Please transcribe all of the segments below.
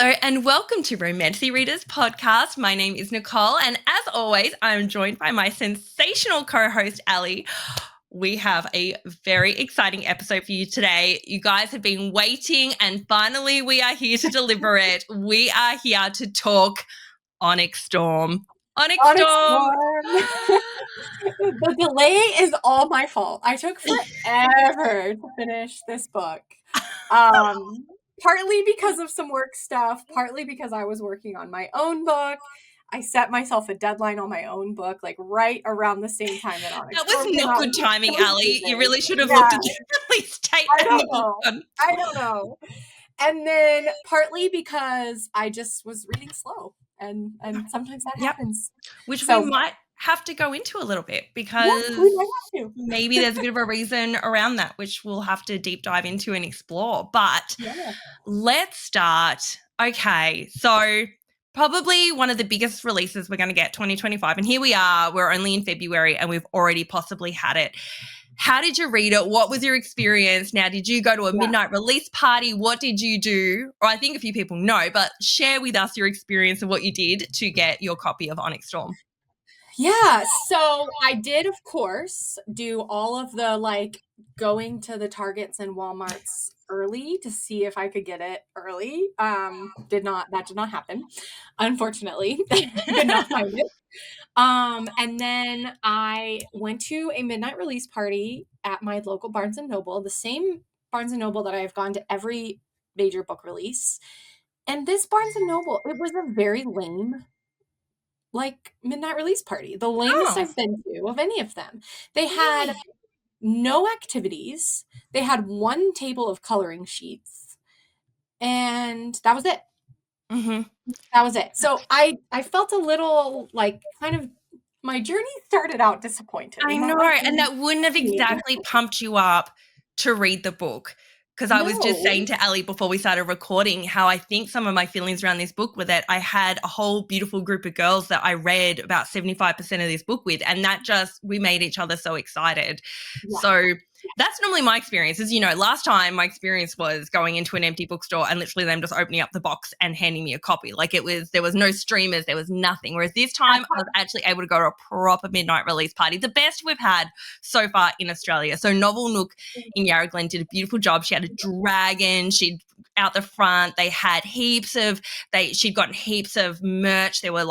Hello and welcome to Romantic Readers Podcast. My name is Nicole, and as always, I'm joined by my sensational co-host, Alley. We have a very exciting episode for you today. You guys have been waiting, and finally we are here to deliver it. We are here to talk ONYX STORM. ONYX STORM! The delay is all my fault. I took forever to finish this book. Partly because of some work stuff, partly because I was working on my own book. I set myself a deadline on my own book, like right around the same time that ONYX That STORM was came not out. good timing, So Alley. You stupid. really should have looked at the release date I and don't the book know. one. I don't know. And then partly because I just was reading slow, and sometimes that happens. Which So- we might have to go into a little bit because we might have to. maybe there's a bit of a reason around that, which we'll have to deep dive into and explore. But let's start. Okay, so probably one of the biggest releases we're going to get 2025. And here we are. We're only in February and we've already possibly had it. How did you read it? What was your experience? Now, did you go to a midnight release party? What did you do? Or I think a few people know, but share with us your experience of what you did to get your copy of ONYX STORM. Yeah, so I did, of course, do all of the going to the Targets and Walmarts early to see if I could get it early. That did not happen, unfortunately. Did not find it. And then I went to a midnight release party at my local Barnes & Noble, the same Barnes & Noble that I've gone to every major book release. And this Barnes & Noble, it was a very lame midnight release party, the lamest I've been to of any of them. They had no activities. They had one table of coloring sheets, and that was it. Mm-hmm. That was it. So I felt a little kind of my journey started out disappointed. I know, and that wouldn't have exactly pumped you up to read the book. Because I was just saying to Ali before we started recording how I think some of my feelings around this book were that I had a whole beautiful group of girls that I read about 75% of this book with, and that we made each other so excited. Yeah. So that's normally my experience. As you know, last time my experience was going into an empty bookstore and literally them just opening up the box and handing me a copy. There was no streamers, there was nothing. Whereas this time I was actually able to go to a proper midnight release party, the best we've had so far in Australia. So Novel Nook in Yarra Glen did a beautiful job. She had a dragon, she'd out the front, they had she'd gotten heaps of merch. There were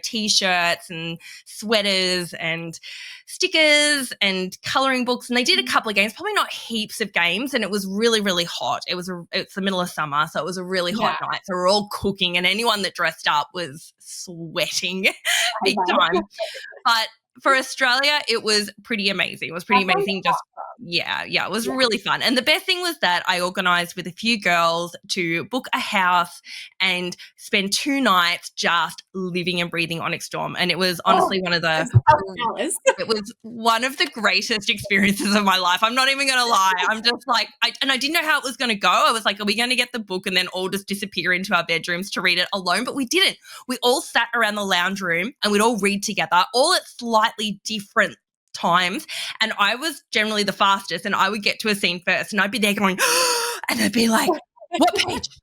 t-shirts and sweaters and stickers and coloring books, and they did a couple of games, probably not heaps of games, and it was really, really hot. It's the middle of summer, so it was a really hot night, so we're all cooking, and anyone that dressed up was sweating big time. But for Australia, it was pretty amazing. It was pretty amazing. It was really fun. And the best thing was that I organised with a few girls to book a house and spend 2 nights just living and breathing ONYX STORM. And it was honestly one of the greatest experiences of my life. I'm not even going to lie. I'm just I didn't know how it was going to go. I was like, are we going to get the book and then all just disappear into our bedrooms to read it alone? But we didn't. We all sat around the lounge room and we'd all read together, all at slightly different times, and I was generally the fastest, and I would get to a scene first, and I'd be there going, and I'd be like,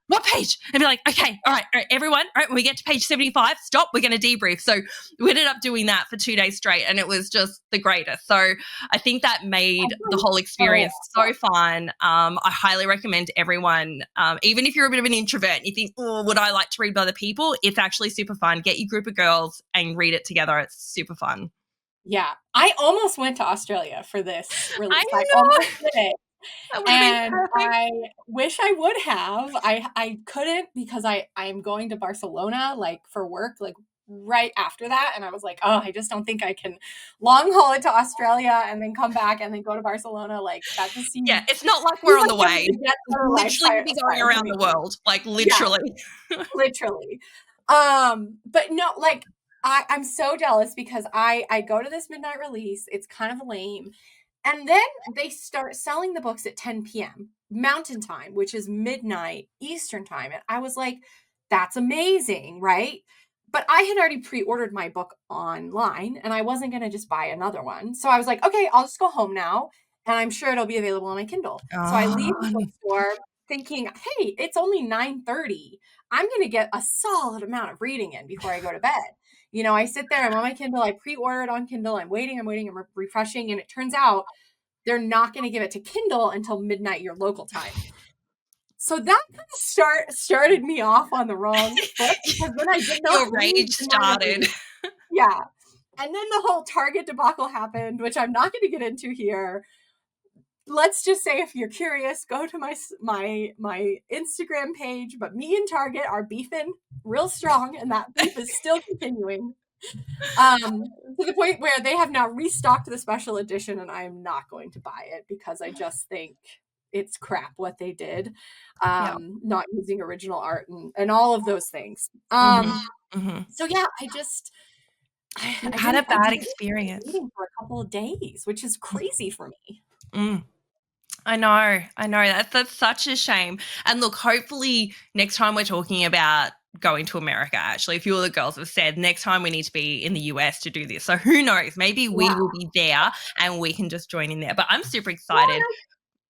what page? And be like, okay, all right, everyone, all right, when we get to page 75, stop, we're going to debrief. So we ended up doing that for 2 days straight, and it was just the greatest. So I think that made the whole experience so fun. I highly recommend everyone, even if you're a bit of an introvert and you think, would I like to read with other people? It's actually super fun. Get your group of girls and read it together. It's super fun. Yeah, I almost went to Australia for this release. I almost did it. And I wish I would have. I couldn't because I'm going to Barcelona for work right after that, and I was like, I just don't think I can long haul it to Australia and then come back and then go to Barcelona. That just seems it's not like we're on the way. Literally be going around the world, literally. Yeah, literally. But no, I'm so jealous because I go to this midnight release. It's kind of lame. And then they start selling the books at 10 p.m. Mountain Time, which is midnight Eastern Time. And I was like, that's amazing, right? But I had already pre-ordered my book online and I wasn't going to just buy another one. So I was like, okay, I'll just go home now and I'm sure it'll be available on my Kindle. So I leave the bookstore thinking, hey, it's only 9:30. I'm going to get a solid amount of reading in before I go to bed. You know, I sit there, I'm on my Kindle, I pre-ordered on Kindle, I'm waiting, I'm refreshing, and it turns out they're not going to give it to Kindle until midnight your local time. So that kind of started me off on the wrong foot, because then I did not Your read. rage started. Yeah. And then the whole Target debacle happened, which I'm not going to get into here. Let's just say, if you're curious, go to my Instagram page. But me and Target are beefing real strong, and that beef is still continuing. To the point where they have now restocked the special edition, and I am not going to buy it because I just think it's crap what they did. Not using original art and all of those things. So yeah, I had a bad didn't experience for a couple of days, which is crazy for me. I know. That's such a shame. And look, hopefully next time we're talking about going to America, actually, a few of the girls have said next time we need to be in the US to do this. So who knows? Maybe we will be there and we can just join in there. But I'm super excited. Yeah,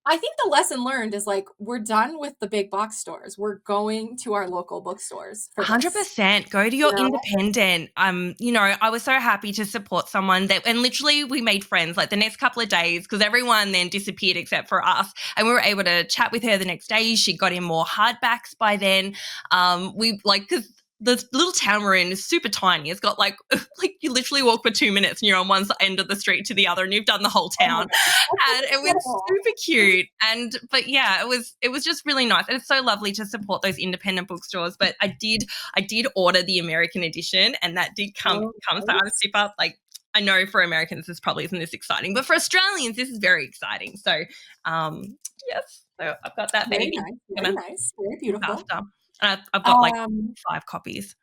I think the lesson learned is, like, we're done with the big box stores. We're going to our local bookstores for 100%. Go to your independent. I was so happy to support someone and literally we made friends like the next couple of days, because everyone then disappeared except for us. And we were able to chat with her the next day. She got in more hardbacks by then. Because the little town we're in is super tiny. It's got like you literally walk for 2 minutes and you're on one end of the street to the other and you've done the whole town. And it was super cute. But yeah, it was just really nice. And it's so lovely to support those independent bookstores. But I did order the American edition, and that did come. So I'm super, like, I know for Americans this probably isn't this exciting, but for Australians this is very exciting. So yes, so I've got that. Very nice, very beautiful. After. I've got like 5 copies.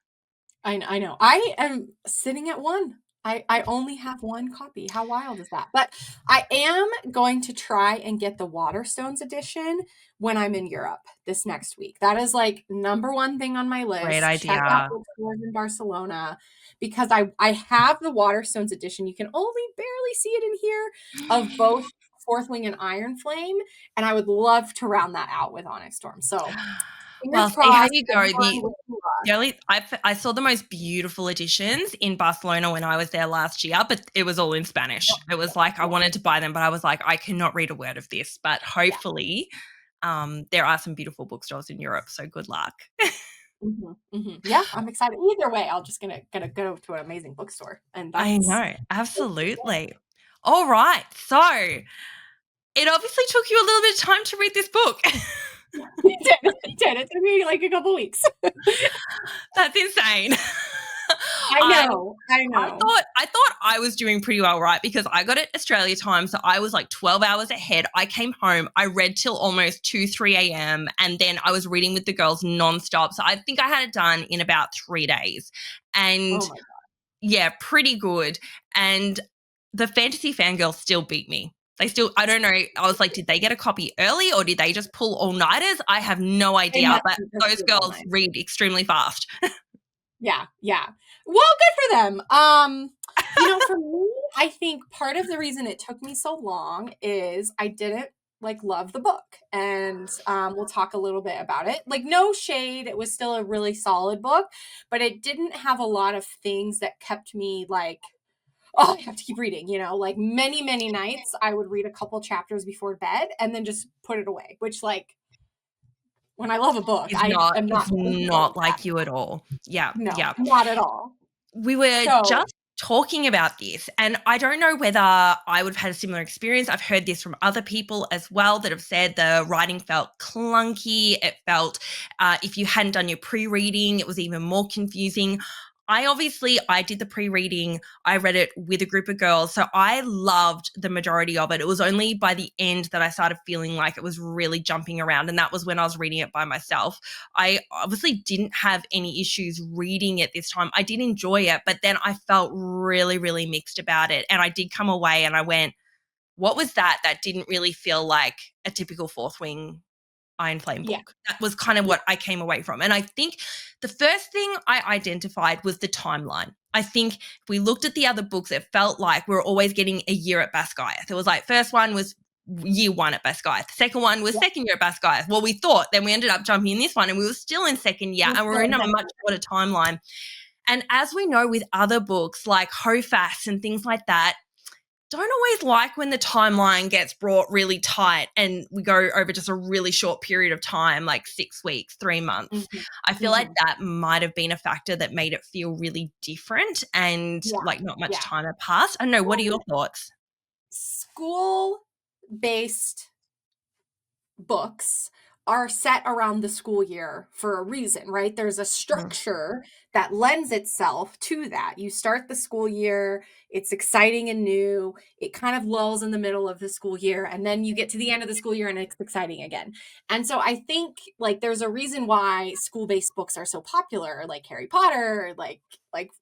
I know. I am sitting at 1. I only have 1 copy. How wild is that? But I am going to try and get the Waterstones edition when I'm in Europe this next week. That is like number 1 thing on my list. Great idea. Check out bookstores in Barcelona, because I have the Waterstones edition. You can only barely see it in here, of both Fourth Wing and Iron Flame, and I would love to round that out with ONYX STORM. So well, see how you go. I saw the most beautiful editions in Barcelona when I was there last year, but it was all in Spanish. It was like I wanted to buy them, but I was like, I cannot read a word of this. But hopefully there are some beautiful bookstores in Europe, so good luck. Yeah, I'm excited. Either way, I'm just gonna go to an amazing bookstore. And I know, absolutely. All right, so it obviously took you a little bit of time to read this book. It did. It took me like a couple weeks. That's insane. I know. I thought I was doing pretty well, right? Because I got it Australia time, so I was like 12 hours ahead. I came home, I read till almost 2-3 a.m. and then I was reading with the girls nonstop. So I think I had it done in about 3 days. And yeah, pretty good. And the fantasy fangirls still beat me. I don't know. I was like, did they get a copy early or did they just pull all-nighters? I have no idea, but those girls read extremely fast. Yeah. Well, good for them. For me, I think part of the reason it took me so long is I didn't love the book, and we'll talk a little bit about it. Like, no shade, it was still a really solid book, but it didn't have a lot of things that kept me like, oh, I have to keep reading, like many, many nights I would read a couple chapters before bed and then just put it away, which, like, when I love a book, it's not like you at all. Yeah. No, yeah. Not at all. We were just talking about this, and I don't know whether I would have had a similar experience. I've heard this from other people as well that have said the writing felt clunky. It felt, if you hadn't done your pre-reading, it was even more confusing. I did the pre-reading. I read it with a group of girls. So I loved the majority of it. It was only by the end that I started feeling like it was really jumping around. And that was when I was reading it by myself. I obviously didn't have any issues reading it this time. I did enjoy it, but then I felt really, really mixed about it. And I did come away and I went, what was that? That didn't really feel like a typical Fourth Wing Iron Flame book. Yeah. That was kind of what I came away from. And I think the first thing I identified was the timeline. I think if we looked at the other books, it felt like we were always getting a year at Basgiath. It was like, first one was year one at Bascai. The second one was second year at Bascai. Well, we thought, then we ended up jumping in this one and we were still in second year and we're in a much shorter timeline. And as we know with other books like Hofas and things like that, don't always like when the timeline gets brought really tight and we go over just a really short period of time, like 6 weeks, 3 months. I feel like that might have been a factor that made it feel really different and like not much time had passed. I don't know. What are your thoughts? School-based books are set around the school year for a reason, right? There's a structure that lends itself to that. You start the school year, it's exciting and new. It kind of lulls in the middle of the school year, and then you get to the end of the school year and it's exciting again. And so I think like there's a reason why school-based books are so popular, like Harry Potter, like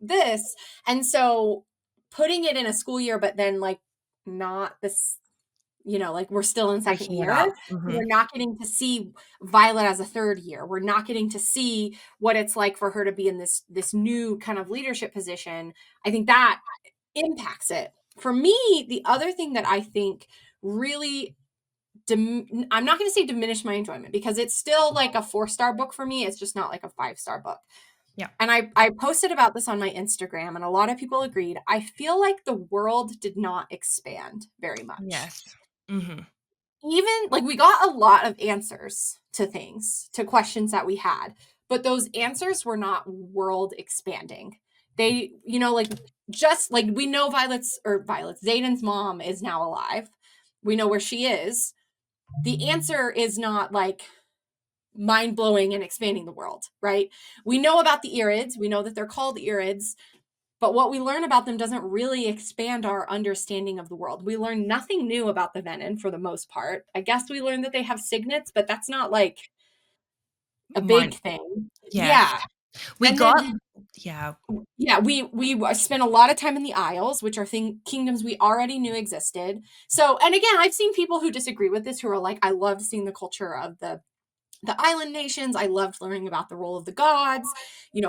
this. And so putting it in a school year, but then like not this, like we're still in second year. We're not getting to see Violet as a third year. We're not getting to see what it's like for her to be in this new kind of leadership position. I think that impacts it. For me, the other thing that I think really, I'm not going to say diminish my enjoyment because it's still like a 4-star book for me. It's just not like a 5-star book. Yeah. And I posted about this on my Instagram and a lot of people agreed. I feel like the world did not expand very much. Yes. Even like we got a lot of answers to things, to questions that we had, but those answers were not world expanding. They, like just like we know Zayden's mom is now alive. We know where she is. The answer is not like mind blowing and expanding the world, right? We know about the Irids. We know that they're called Irids. But what we learn about them doesn't really expand our understanding of the world. We learn nothing new about the Venin for the most part. I guess we learned that they have signets, but that's not like a big thing. Yes. We spent a lot of time in the Isles, which are kingdoms we already knew existed. So, and again, I've seen people who disagree with this who are like, I loved seeing the culture of the island nations. I loved learning about the role of the gods,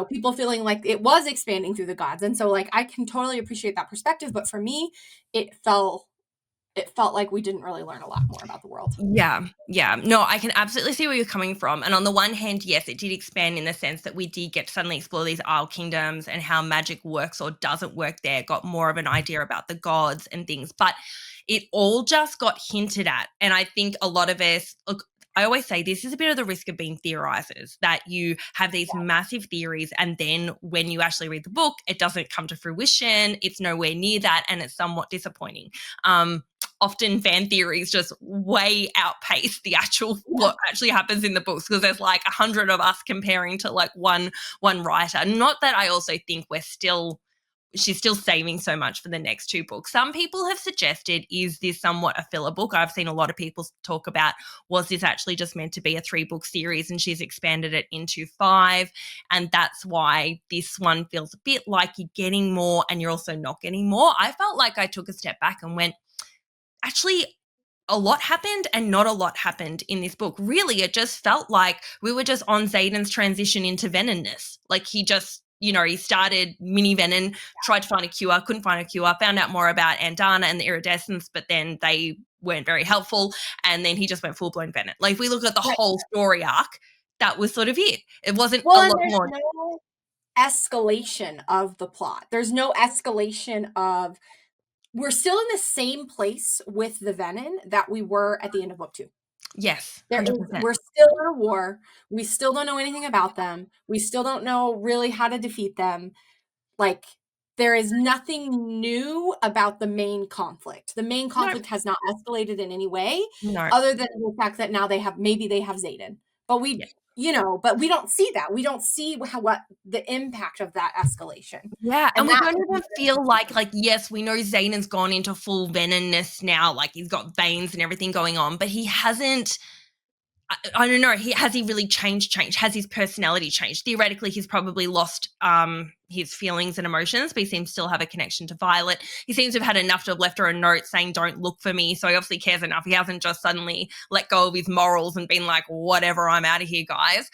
people feeling like it was expanding through the gods. And so like, I can totally appreciate that perspective. But for me, it felt like we didn't really learn a lot more about the world. Yeah. No, I can absolutely see where you're coming from. And on the one hand, yes, it did expand in the sense that we did get to suddenly explore these Isle kingdoms and how magic works or doesn't work there, got more of an idea about the gods and things. But it all just got hinted at. And I think a lot of us, look, I always say this is a bit of the risk of being theorizers, that you have these massive theories and then when you actually read the book, it doesn't come to fruition. It's nowhere near that and it's somewhat disappointing. Often fan theories just way outpace the actual what actually happens in the books because there's like 100 of us comparing to like one writer. Not that I also think she's still saving so much for the next 2 books. Some people have suggested, is this somewhat a filler book? I've seen a lot of people talk about, was this actually just meant to be a 3-book series and she's expanded it into 5? And that's why this one feels a bit like you're getting more and you're also not getting more. I felt like I took a step back and went, actually, a lot happened and not a lot happened in this book. Really, it just felt like we were just on Zayden's transition into Veninness. Like he just, he started mini Venin, tried to find a cure, couldn't find a cure, found out more about Andana and the iridescence, but then they weren't very helpful. And then he just went full-blown Venin. Like if we look at the whole story arc, that was sort of it. It wasn't a lot more. No escalation of the plot. There's no escalation of, we're still in the same place with the Venin that we were at the end of book 2. Yes, 100%. We're still in a war. We still don't know anything about them. We still don't know really how to defeat them. Like, there is nothing new about the main conflict. The main conflict has not escalated in any way, other than the fact that now they have Zayden. But but we don't see that. We don't see what the impact of that escalation. Yeah, and we don't even feel like yes, we know Zayden's gone into full Veninness now, like he's got veins and everything going on, but he hasn't, I don't know, has he really changed? Has his personality changed? Theoretically, he's probably lost his feelings and emotions, but he seems to still have a connection to Violet. He seems to have had enough to have left her a note saying, don't look for me. So he obviously cares enough. He hasn't just suddenly let go of his morals and been like, whatever, I'm out of here, guys.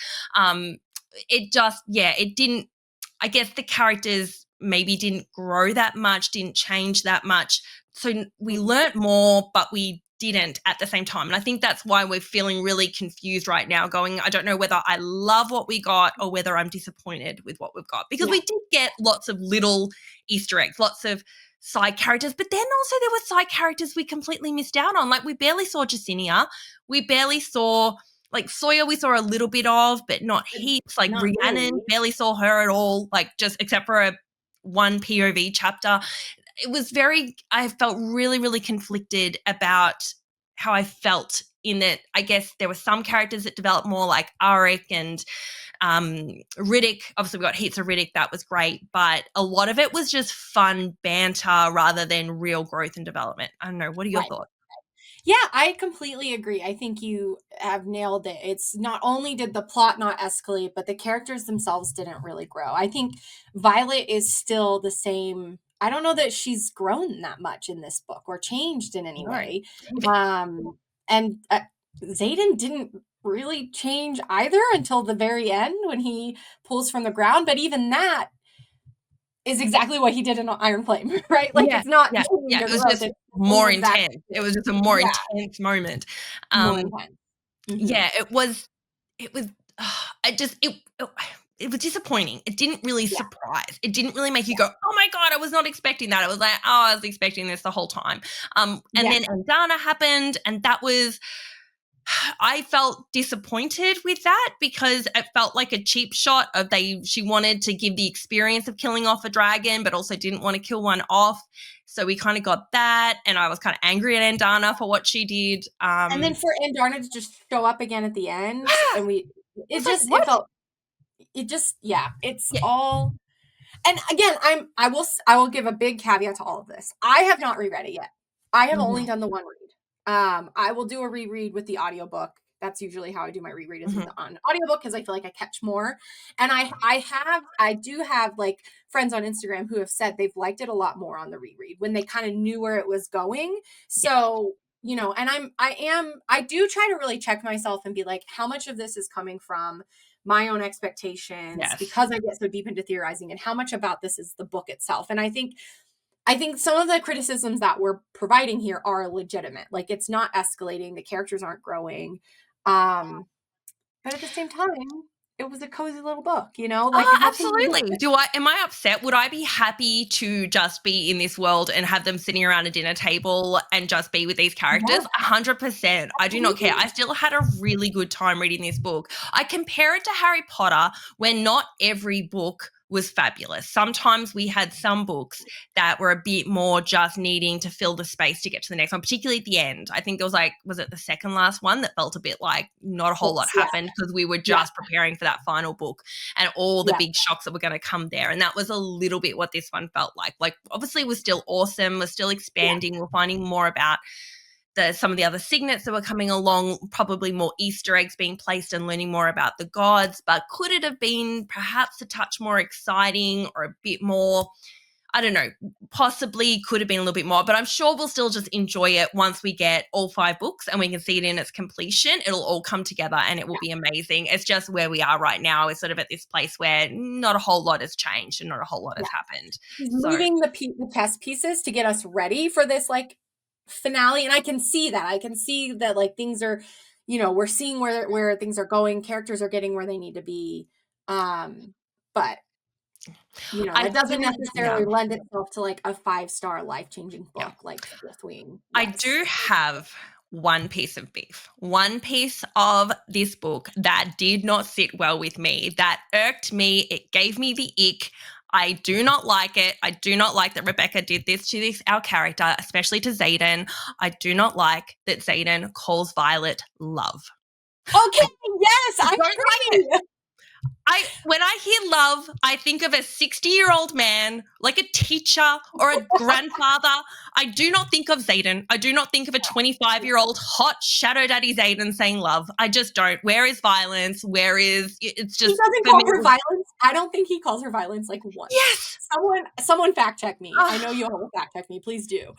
It didn't, I guess the characters maybe didn't grow that much, didn't change that much. So we learnt more, but we didn't at the same time. And I think that's why we're feeling really confused right now, going, I don't know whether I love what we got or whether I'm disappointed with what we've got. Because we did get lots of little Easter eggs, lots of side characters, but then also there were side characters we completely missed out on. Like we barely saw Jacinia. We barely saw, like, Sawyer we saw a little bit of, but not heaps. Like not Rhiannon, really. barely saw her at all, like just except for a one POV chapter. It was I felt really, really conflicted about how I felt in that. I guess there were some characters that developed more, like Arik and Riddick. Obviously we got heaps of Riddick, that was great, but a lot of it was just fun banter rather than real growth and development. I don't know, what are your thoughts? Yeah, I completely agree. I think you have nailed it. It's not only did the plot not escalate, but the characters themselves didn't really grow. I think Violet is still the same. I don't know that she's grown that much in this book or changed in any way. And Xaden didn't really change either until the very end when he pulls from the ground. But even that is exactly what he did in Iron Flame, right? Like it's not. It was just more intense. It was just a more intense moment. More intense. Yeah, it was. It was disappointing. It didn't really surprise. It didn't really make you go, oh my God, I was not expecting that. It was like, oh, I was expecting this the whole time. And then Andana happened, and that was, I felt disappointed with that because it felt like a cheap shot of she wanted to give the experience of killing off a dragon, but also didn't want to kill one off. So we kind of got that, and I was kind of angry at Andana for what she did. And then for Andana to just show up again at the end, and it's all. And again, I will give a big caveat to all of this. I have not reread it yet. I have only done the one read. I will do a reread with the audiobook. That's usually how I do my reread is on audiobook because I feel like I catch more. And I do have like friends on Instagram who have said they've liked it a lot more on the reread when they kind of knew where it was going. So, you know, and I do try to really check myself and be like, how much of this is coming from my own expectations because I get so deep into theorizing, and how much about this is the book itself. And I think some of the criticisms that we're providing here are legitimate. Like it's not escalating, the characters aren't growing. But at the same time, it was a cozy little book, you know? Like absolutely. Am I upset? Would I be happy to just be in this world and have them sitting around a dinner table and just be with these characters? 100%. I do not care. I still had a really good time reading this book. I compare it to Harry Potter, where not every book was fabulous. Sometimes we had some books that were a bit more just needing to fill the space to get to the next one, particularly at the end. I think there was was it the second last one that felt a bit like not a whole lot happened because we were just preparing for that final book and all the big shocks that were going to come there. And that was a little bit what this one felt like. Like obviously we're still awesome. We're still expanding. We're finding more about some of the other signets that were coming along, probably more Easter eggs being placed and learning more about the gods. But could it have been perhaps a touch more exciting or a bit more, I don't know, possibly could have been a little bit more, but I'm sure we'll still just enjoy it once we get all 5 books and we can see it in its completion. It'll all come together and it will be amazing. It's just where we are right now is sort of at this place where not a whole lot has changed and not a whole lot has happened. Moving the chess pieces to get us ready for this like finale, and I can see that like things are, you know, we're seeing where things are going, characters are getting where they need to be, but you know, it doesn't necessarily lend itself to like a 5-star life-changing book like Swiftwing. I do have one piece of beef, one piece of this book that did not sit well with me, that irked me. It gave me the ick. I do not like it. I do not like that Rebecca did this to our character, especially to Xaden. I do not like that Xaden calls Violet love. Okay, yes, I agree. When I hear love, I think of a 60-year-old man, like a teacher or a grandfather. I do not think of Xaden. I do not think of a 25-year-old hot shadow daddy Xaden saying love. I just don't. Where is violence? It's just. He doesn't call her violence. I don't think he calls her violence like once. Yes. Someone fact check me. I know you all will fact check me. Please do.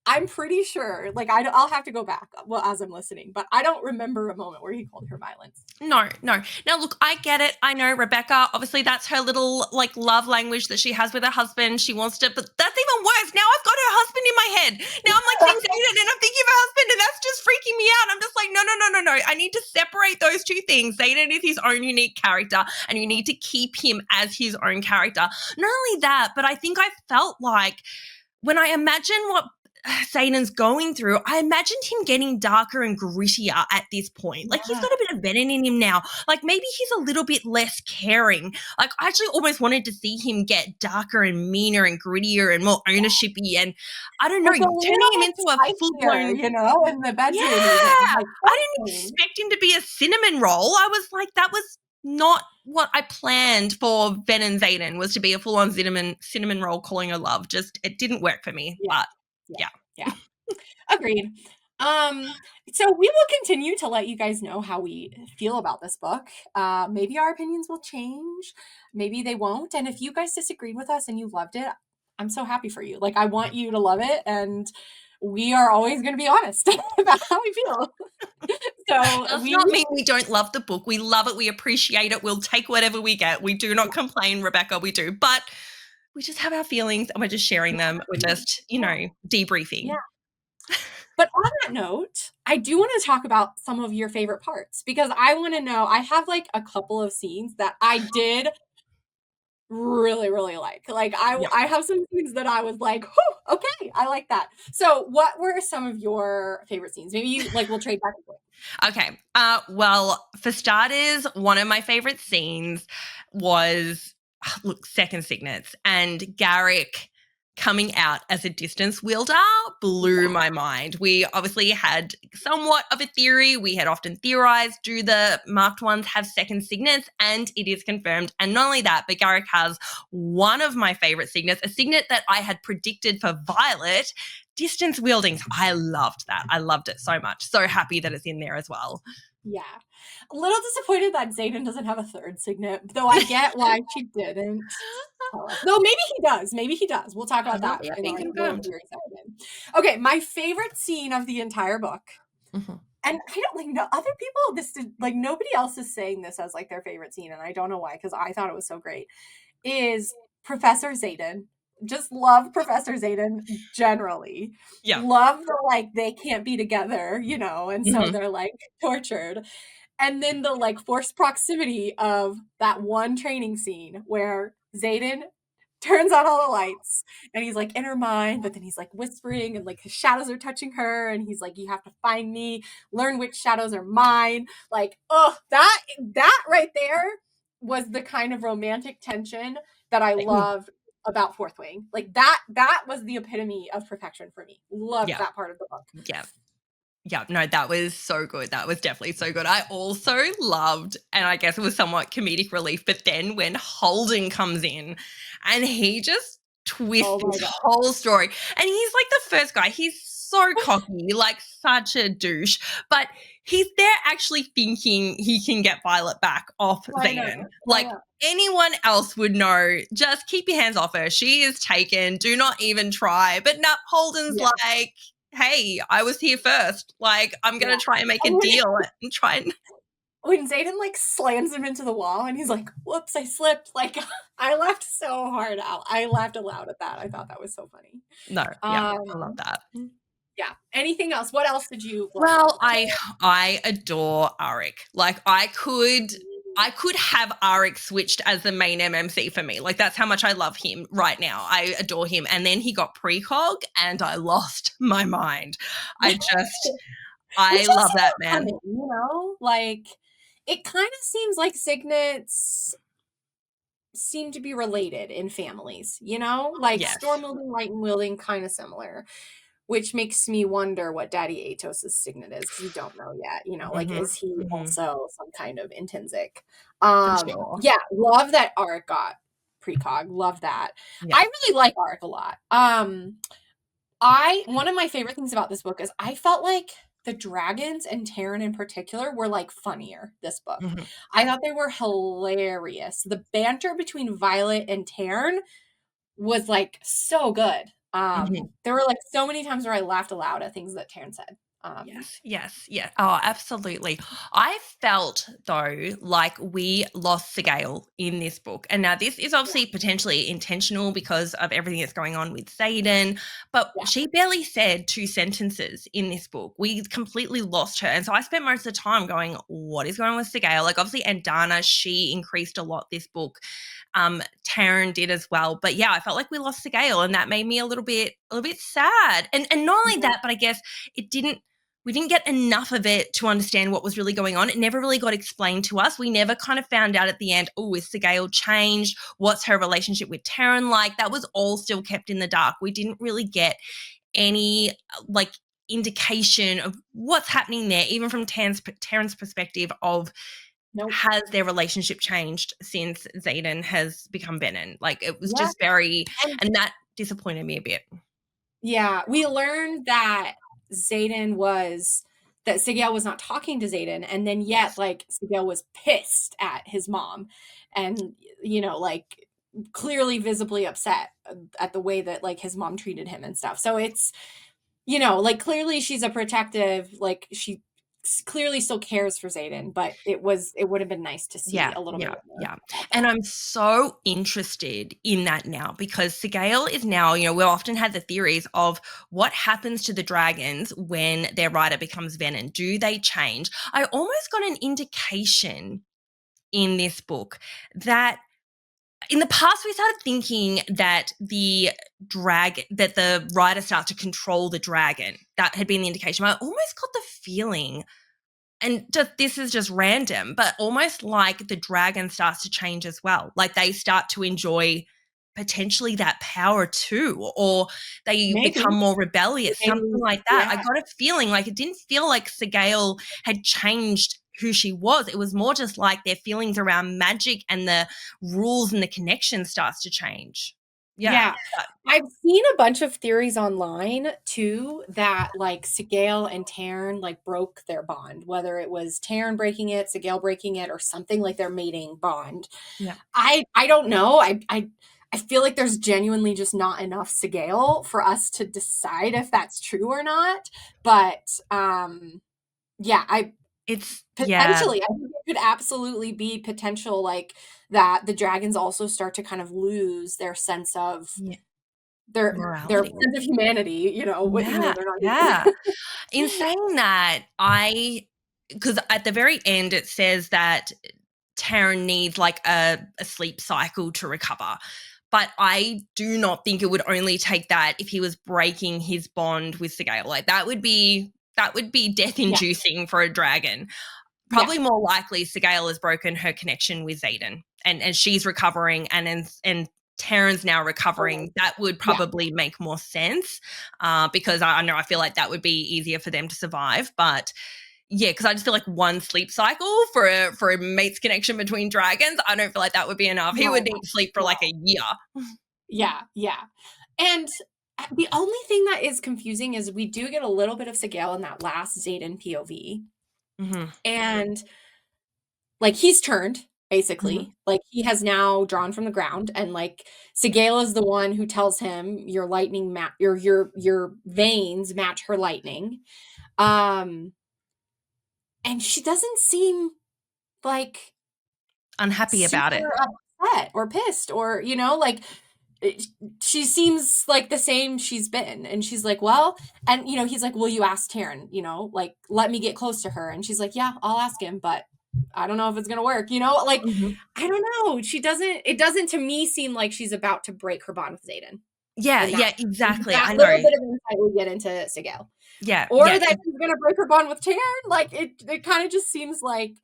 I'm pretty sure, like, I'll have to go back as I'm listening, but I don't remember a moment where he called her violence. No. Now, look, I get it. I know Rebecca, obviously that's her little like love language that she has with her husband. She wants to, but that's even worse. Now I've got her husband in my head. Now I'm like seeing Zayden and I'm thinking of her husband and that's just freaking me out. I'm just like, no. I need to separate those two things. Zayden is his own unique character and you need to keep him as his own character. Not only that, but I think I felt like when I imagine what Zayden's going through, I imagined him getting darker and grittier at this point. Like he's got a bit of venom in him now. Like maybe he's a little bit less caring. Like I actually almost wanted to see him get darker and meaner and grittier and more ownershipy. And I don't know, turning him into a full-blown, you know, in the bedroom. Yeah, like, I didn't expect him to be a cinnamon roll. I was like, that was not what I planned for Ben and Zayden, was to be a full-on cinnamon roll calling her love. Just it didn't work for me. But yeah. Agreed. So we will continue to let you guys know how we feel about this book. Maybe our opinions will change, maybe they won't. And if you guys disagreed with us and you loved it, I'm so happy for you. Like I want you to love it, and we are always going to be honest about how we feel. So does not mean we don't love the book. We love it. We appreciate it. We'll take whatever we get. We do not complain, Rebecca. We do, but we just have our feelings and we're just sharing them. We're just, debriefing. Yeah. But on that note, I do want to talk about some of your favorite parts, because I want to know, I have like a couple of scenes that I did really, really like. Like I have some scenes that I was like, okay, I like that. So what were some of your favorite scenes? Maybe we'll trade back and forth. Okay. Well, for starters, one of my favorite scenes was, second signets, and Garrick coming out as a distance wielder blew my mind. We obviously had somewhat of a theory. We had often theorized, do the marked ones have second signets? And it is confirmed. And not only that, but Garrick has one of my favorite signets, a signet that I had predicted for Violet, distance wielding. I loved that. I loved it so much. So happy that it's in there as well. Yeah. A little disappointed that Zayden doesn't have a third signet, though I get why she didn't. No, maybe he does. Maybe he does. We'll talk about that. Yeah, being confirmed. Okay, my favorite scene of the entire book, and I don't no other people. Nobody else is saying this as like their favorite scene, and I don't know why, because I thought it was so great. Is Professor Zayden. Just love Professor Zayden generally. Yeah. Love the they can't be together, and so they're tortured. And then the forced proximity of that one training scene where Zayden turns on all the lights and he's in her mind, but then he's whispering and his shadows are touching her and he's you have to find me, learn which shadows are mine. That right there was the kind of romantic tension that I loved about Fourth Wing. That was the epitome of perfection for me. Loved that part of the book. Yeah, no, that was so good. That was definitely so good. I also loved, and I guess it was somewhat comedic relief, but then when Holden comes in and he just twists his whole story, and he's the first guy, he's so cocky, such a douche, but he's there actually thinking he can get Violet back off Zayden. Anyone else would know, just keep your hands off her. She is taken. Do not even try. But no, Holden's hey, I was here first. I'm going to try and make a deal and try and... When Zayden, slams him into the wall and he's whoops, I slipped. I laughed so hard out. I laughed aloud at that. I thought that was so funny. No, I love that. Yeah. Anything else? What else did you... Well, I adore Arik. I could have Arik switched as the main MMC for me. That's how much I love him right now. I adore him. And then he got precog and I lost my mind. I love that man. It kind of seems like signets seem to be related in families, storm wielding, light wielding, kind of similar. Which makes me wonder what Daddy Atos' signet is, because you don't know yet. Is he also some kind of intrinsic? Sure. Yeah, love that Arik got precog. Love that. Yeah. I really like Arik a lot. One of my favorite things about this book is I felt like the dragons and Taryn in particular were funnier this book. I thought they were hilarious. The banter between Violet and Taryn was so good. There were like so many times where I laughed aloud at things that Taryn said. Yes. Oh, absolutely. I felt, though, like we lost Sigale in this book. And now this is obviously potentially intentional because of everything that's going on with Xaden, but she barely said 2 sentences in this book. We completely lost her. And so I spent most of the time going, what is going on with Sigale? Like, obviously, Andana, she increased a lot this book. Taryn did as well. But yeah, I felt like we lost Sigale, and that made me a little bit sad. And not only that, but I guess we didn't get enough of it to understand what was really going on. It never really got explained to us. We never kind of found out at the end, oh, is Sigale changed? What's her relationship with Taryn like? That was all still kept in the dark. We didn't really get any like indication of what's happening there, even from Taryn's perspective of has their relationship changed since Xaden has become Venom. Like it was just very, and that disappointed me a bit. Yeah, we learned that Sigale was not talking to Xaden, and then yet like Sigale was pissed at his mom, and like clearly visibly upset at the way that like his mom treated him and stuff. So it's like clearly she's a protective, like she clearly still cares for Xaden, but it would have been nice to see a little bit more. Yeah. And I'm so interested in that now because Sigale is now, we've often had the theories of what happens to the dragons when their rider becomes Venom. Do they change? I almost got an indication in this book that in the past, we started thinking that the rider starts to control the dragon. That had been the indication. I almost got the feeling, and this is just random, but almost like the dragon starts to change as well. Like they start to enjoy potentially that power too, or they become more rebellious, something like that. I got a feeling like it didn't feel like Sigale had changed who she was. It was more just like their feelings around magic and the rules and the connection starts to change. Yeah. I've seen a bunch of theories online too that like Sigale and Taryn like broke their bond, whether it was Taryn breaking it, Sigale breaking it, or something like their mating bond. Yeah. I don't know. I feel like there's genuinely just not enough Sigale for us to decide if that's true or not. But it's potentially, I think it could absolutely be potential like that the dragons also start to kind of lose their sense of their sense of humanity, they're not in saying that, because at the very end it says that Taryn needs like a sleep cycle to recover. But I do not think it would only take that if he was breaking his bond with Sigale. Like that would be death-inducing for a dragon. Probably more likely Sigale has broken her connection with Xaden and she's recovering and Taryn's now recovering. That would probably make more sense because I feel like that would be easier for them to survive. But yeah, because I just feel like one sleep cycle for a mate's connection between dragons, I don't feel like that would be enough. He would need to sleep for like a year. Yeah. And the only thing that is confusing is we do get a little bit of Sigale in that last Xaden POV. Mm-hmm. And like he's turned basically, like he has now drawn from the ground, and like Sigale is the one who tells him your lightning your veins match her lightning. And she doesn't seem like unhappy about it, upset or pissed, or like she seems like the same she's been. And she's like, well, and he's like, will you ask Taryn, like let me get close to her? And she's like, yeah, I'll ask him, but I don't know if it's gonna work, like I don't know. It doesn't to me seem like she's about to break her bond with Xaden. Yeah, exactly. I know. Little bit of insight we get into Sigale. Yeah. Or that she's gonna break her bond with Taryn. Like it kind of just seems like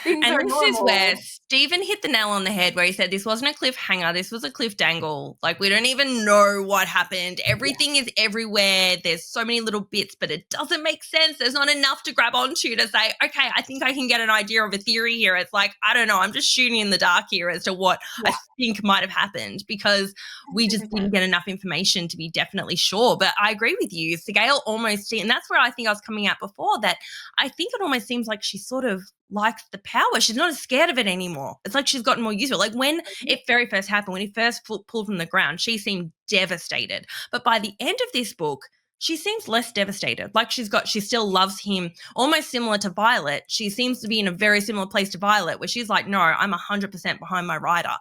things are normal. And this is where Stephen hit the nail on the head where he said this wasn't a cliffhanger, this was a cliff dangle. Like we don't even know what happened. Everything is everywhere. There's so many little bits, but it doesn't make sense. There's not enough to grab onto to say, okay, I think I can get an idea of a theory here. It's like, I don't know, I'm just shooting in the dark here as to what I think might have happened because we just didn't get enough information to be definitely sure. But I agree with you. Sigale almost see, and that's where I think I was coming at before, that I think it almost seems like she sort of likes the power. She's not as scared of it anymore. It's like she's gotten more used to it. Like when it very first happened, when he first pulled from the ground, she seemed devastated. But by the end of this book, she seems less devastated. Like she still loves him, almost similar to Violet. She seems to be in a very similar place to Violet, where she's like, no, I'm 100% behind my rider,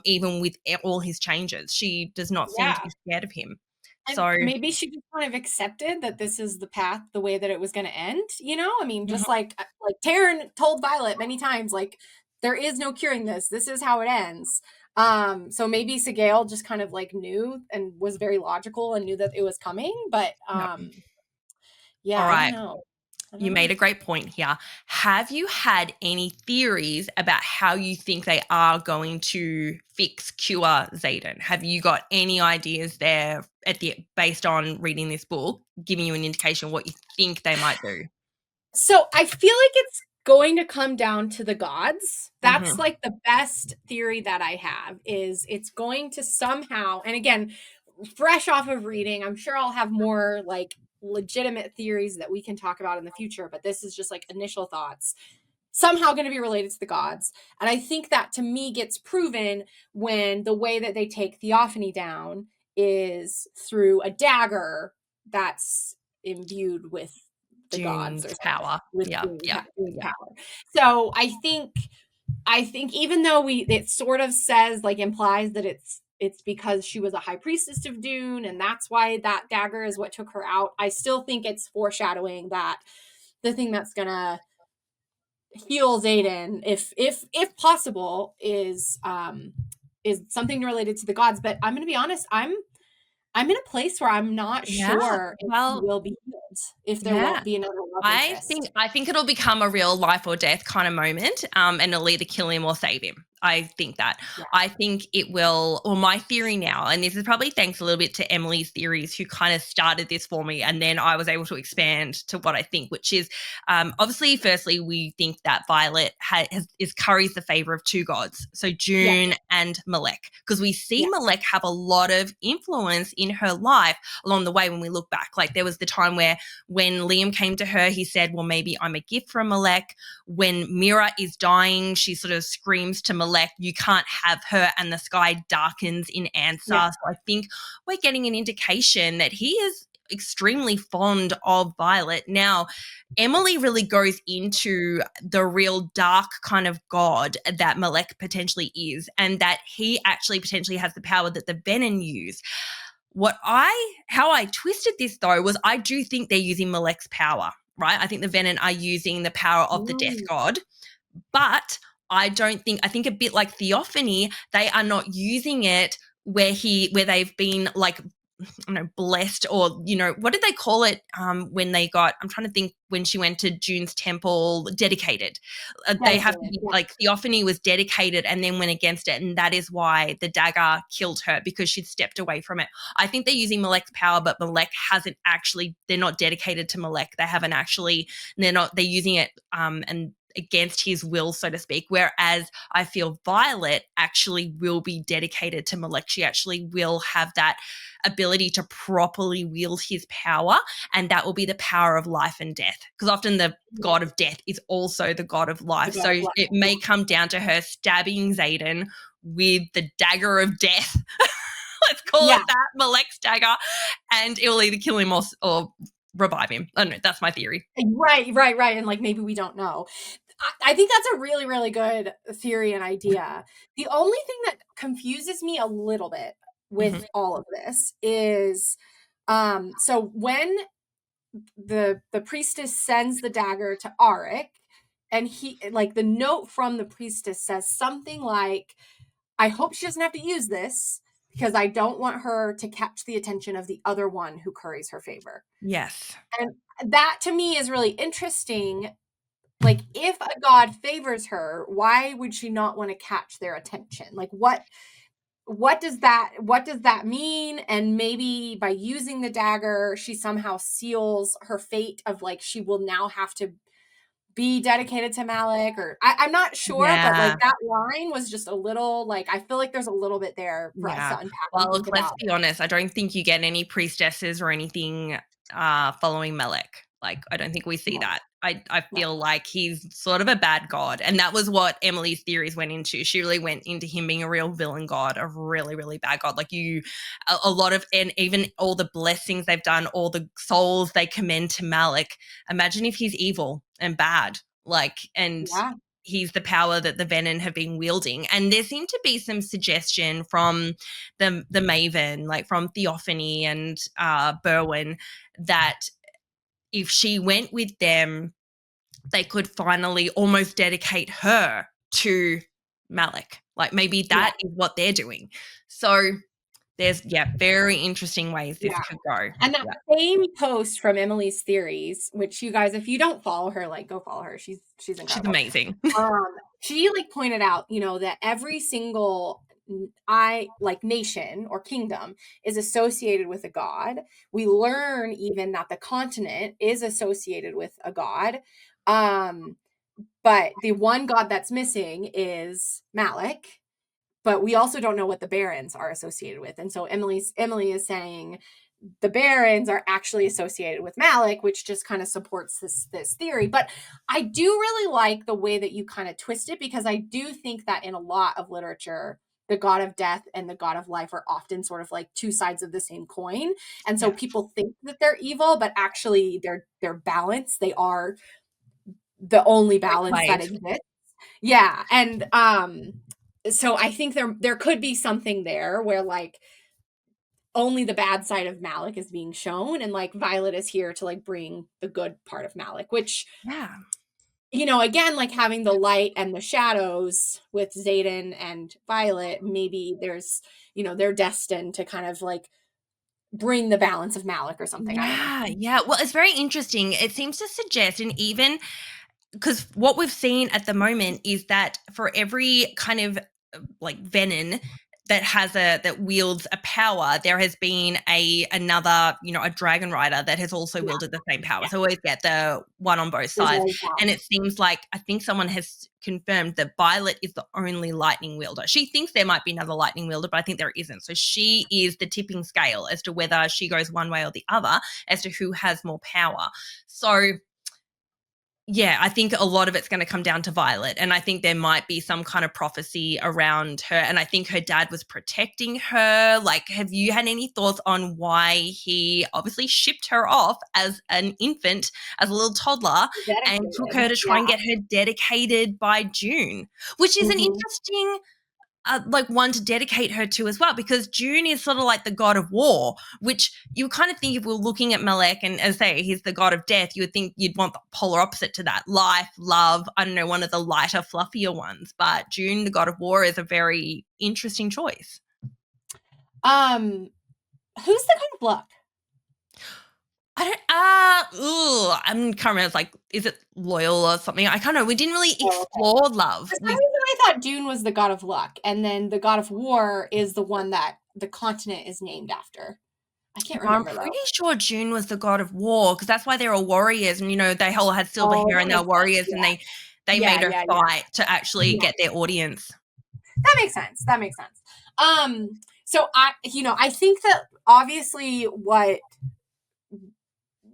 even with all his changes. She does not seem to Yeah. be scared of him. And So, maybe she just kind of accepted that this is the path, the way that it was going to end, you know? I mean, just like Taryn told Violet many times, like, there is no curing this. This is how it ends. So maybe Sigale just kind of like knew and was very logical and knew that it was coming. But no. yeah, All I don't right. know. You made a great point here. Have you had any theories about how you think they are going to cure Xaden? Have you got any ideas there based on reading this book, giving you an indication what you think they might do? So I feel like it's going to come down to the gods. That's Mhm. like the best theory that I have, is it's going to somehow, and again, fresh off of reading, I'm sure I'll have more like legitimate theories that we can talk about in the future, but this is just like initial thoughts. Somehow going to be related to the gods. And I think that to me gets proven when the way that they take Theophany down is through a dagger that's imbued with the gods or June's something, power. with Yeah, yeah, June's yeah. power. So I think even though it sort of says, like, implies that it's because she was a high priestess of Dune and that's why that dagger is what took her out, I still think it's foreshadowing that the thing that's gonna heal Xaden, if possible, is something related to the gods. But I'm gonna be honest, I'm in a place where I'm not Yeah. sure if he Well, will be healed, if there yeah. won't be another love I think interest. I think it'll become a real life or death kind of moment, and it'll either kill him or save him. I think that. Yeah. I think it will. Or my theory now, and this is probably thanks a little bit to Emily's theories, who kind of started this for me, and then I was able to expand to what I think, which is obviously, firstly, we think that Violet is curries the favor of two gods, so Yeah. June and Malek, because we see Yeah. Malek have a lot of influence in her life along the way. When we look back, like there was the time where when Liam came to her, he said, well, maybe I'm a gift from Malek. When Mira is dying, she sort of screams to Malek, you can't have her, and the sky darkens in answer. Yeah. So I think we're getting an indication that he is extremely fond of Violet. Now, Emily really goes into the real dark kind of god that Malek potentially is, and that he actually potentially has the power that the Venom use. How I twisted this though was I do think they're using Malek's power, right? I think the Venom are using the power of the death god, but I think a bit like Theophany, they are not using it where they've been like, I don't know, blessed, or, what did they call it when they got, I'm trying to think, when she went to June's temple, dedicated. They have to Dedicated. be Yeah. like, Theophany was dedicated and then went against it, and that is why the dagger killed her, because she'd stepped away from it. I think they're using Malek's power, but Malek hasn't actually, they're not dedicated to Malek. They haven't actually, they're using it and against his will, so to speak. Whereas I feel Violet actually will be dedicated to Malek. She actually will have that ability to properly wield his power, and that will be the power of life and death, because often the god of death is also the god of life. So it may come down to her stabbing Xaden with the dagger of death. Let's call it that, Malek's dagger, and it will either kill him or revive him. I don't know. That's my theory. Right. And like, maybe we don't know. I think that's a really, really good theory and idea. The only thing that confuses me a little bit with all of this is, so when the priestess sends the dagger to Arik, and he, like, the note from the priestess says something like, I hope she doesn't have to use this because I don't want her to catch the attention of the other one who curries her favor. Yes. And that to me is really interesting. Like, if a god favors her, why would she not want to catch their attention? Like, what does that mean? And maybe by using the dagger, she somehow seals her fate of, like, she will now have to be dedicated to Malek, or I'm not sure, but like, that line was just a little, like, I feel like there's a little bit there for us to unpack and Well, think let's about. be honest. I don't think you get any priestesses or anything following Melek. Like, I don't think we see No. that. I No. feel like he's sort of a bad god. And that was what Emily's theories went into. She really went into him being a real villain god, a really, really bad god. Like a lot of, and even all the blessings they've done, all the souls they commend to Malak. Imagine if he's evil and bad, like, and Yeah. he's the power that the Venom have been wielding. And there seemed to be some suggestion from the Maven, like from Theophany and Berwin, that if she went with them, they could finally almost dedicate her to Malik. Like maybe that is what they're doing. So there's very interesting ways this could go. And that same post from Emily's Theories, which you guys, if you don't follow her, like go follow her. She's incredible. She's amazing. She like pointed out, that every single nation or kingdom is associated with a god. We learn even that the continent is associated with a god. But the one god that's missing is Malik. But we also don't know what the barons are associated with. And so Emily is saying the barons are actually associated with Malik, which just kind of supports this theory. But I do really like the way that you kind of twist it, because I do think that in a lot of literature, the god of death and the god of life are often sort of like two sides of the same coin. And so people think that they're evil, but actually they're balanced. They are the only balance that exists. Yeah. And so I think there could be something there where like only the bad side of Malik is being shown, and like Violet is here to like bring the good part of Malik, which again, like having the light and the shadows with Xaden and Violet, maybe there's they're destined to kind of like bring the balance of Malik or something. I don't know. Yeah. Well, it's very interesting. It seems to suggest, and even because what we've seen at the moment is that for every kind of like Venom that wields a power, there has been another a dragon rider that has also wielded the same power. So we always get the one on both sides. And it seems like I think someone has confirmed that Violet is the only lightning wielder. She thinks there might be another lightning wielder, but I think there isn't. So she is the tipping scale as to whether she goes one way or the other as to who has more power. So yeah, I think a lot of it's going to come down to Violet. And I think there might be some kind of prophecy around her. And I think her dad was protecting her. Like, have you had any thoughts on why he obviously shipped her off as an infant, as a little toddler, and took her to try and get her dedicated by June, which is an interesting one to dedicate her to as well, because June is sort of like the god of war, which you kind of think if we're looking at Malek and as I say, he's the god of death, you would think you'd want the polar opposite to that. Life, love, I don't know, one of the lighter, fluffier ones. But June, the god of war, is a very interesting choice. Who's the god of luck? I can't remember. It's like, is it loyal or something? I can't know. We didn't really explore love. For some reason, I thought June was the god of luck, and then the god of war is the one that the continent is named after. I can't remember. I'm pretty sure June was the god of war, because that's why they're all warriors, and they all had silver hair and they're warriors, and they made her fight to actually get their audience. That makes sense. So I think that obviously what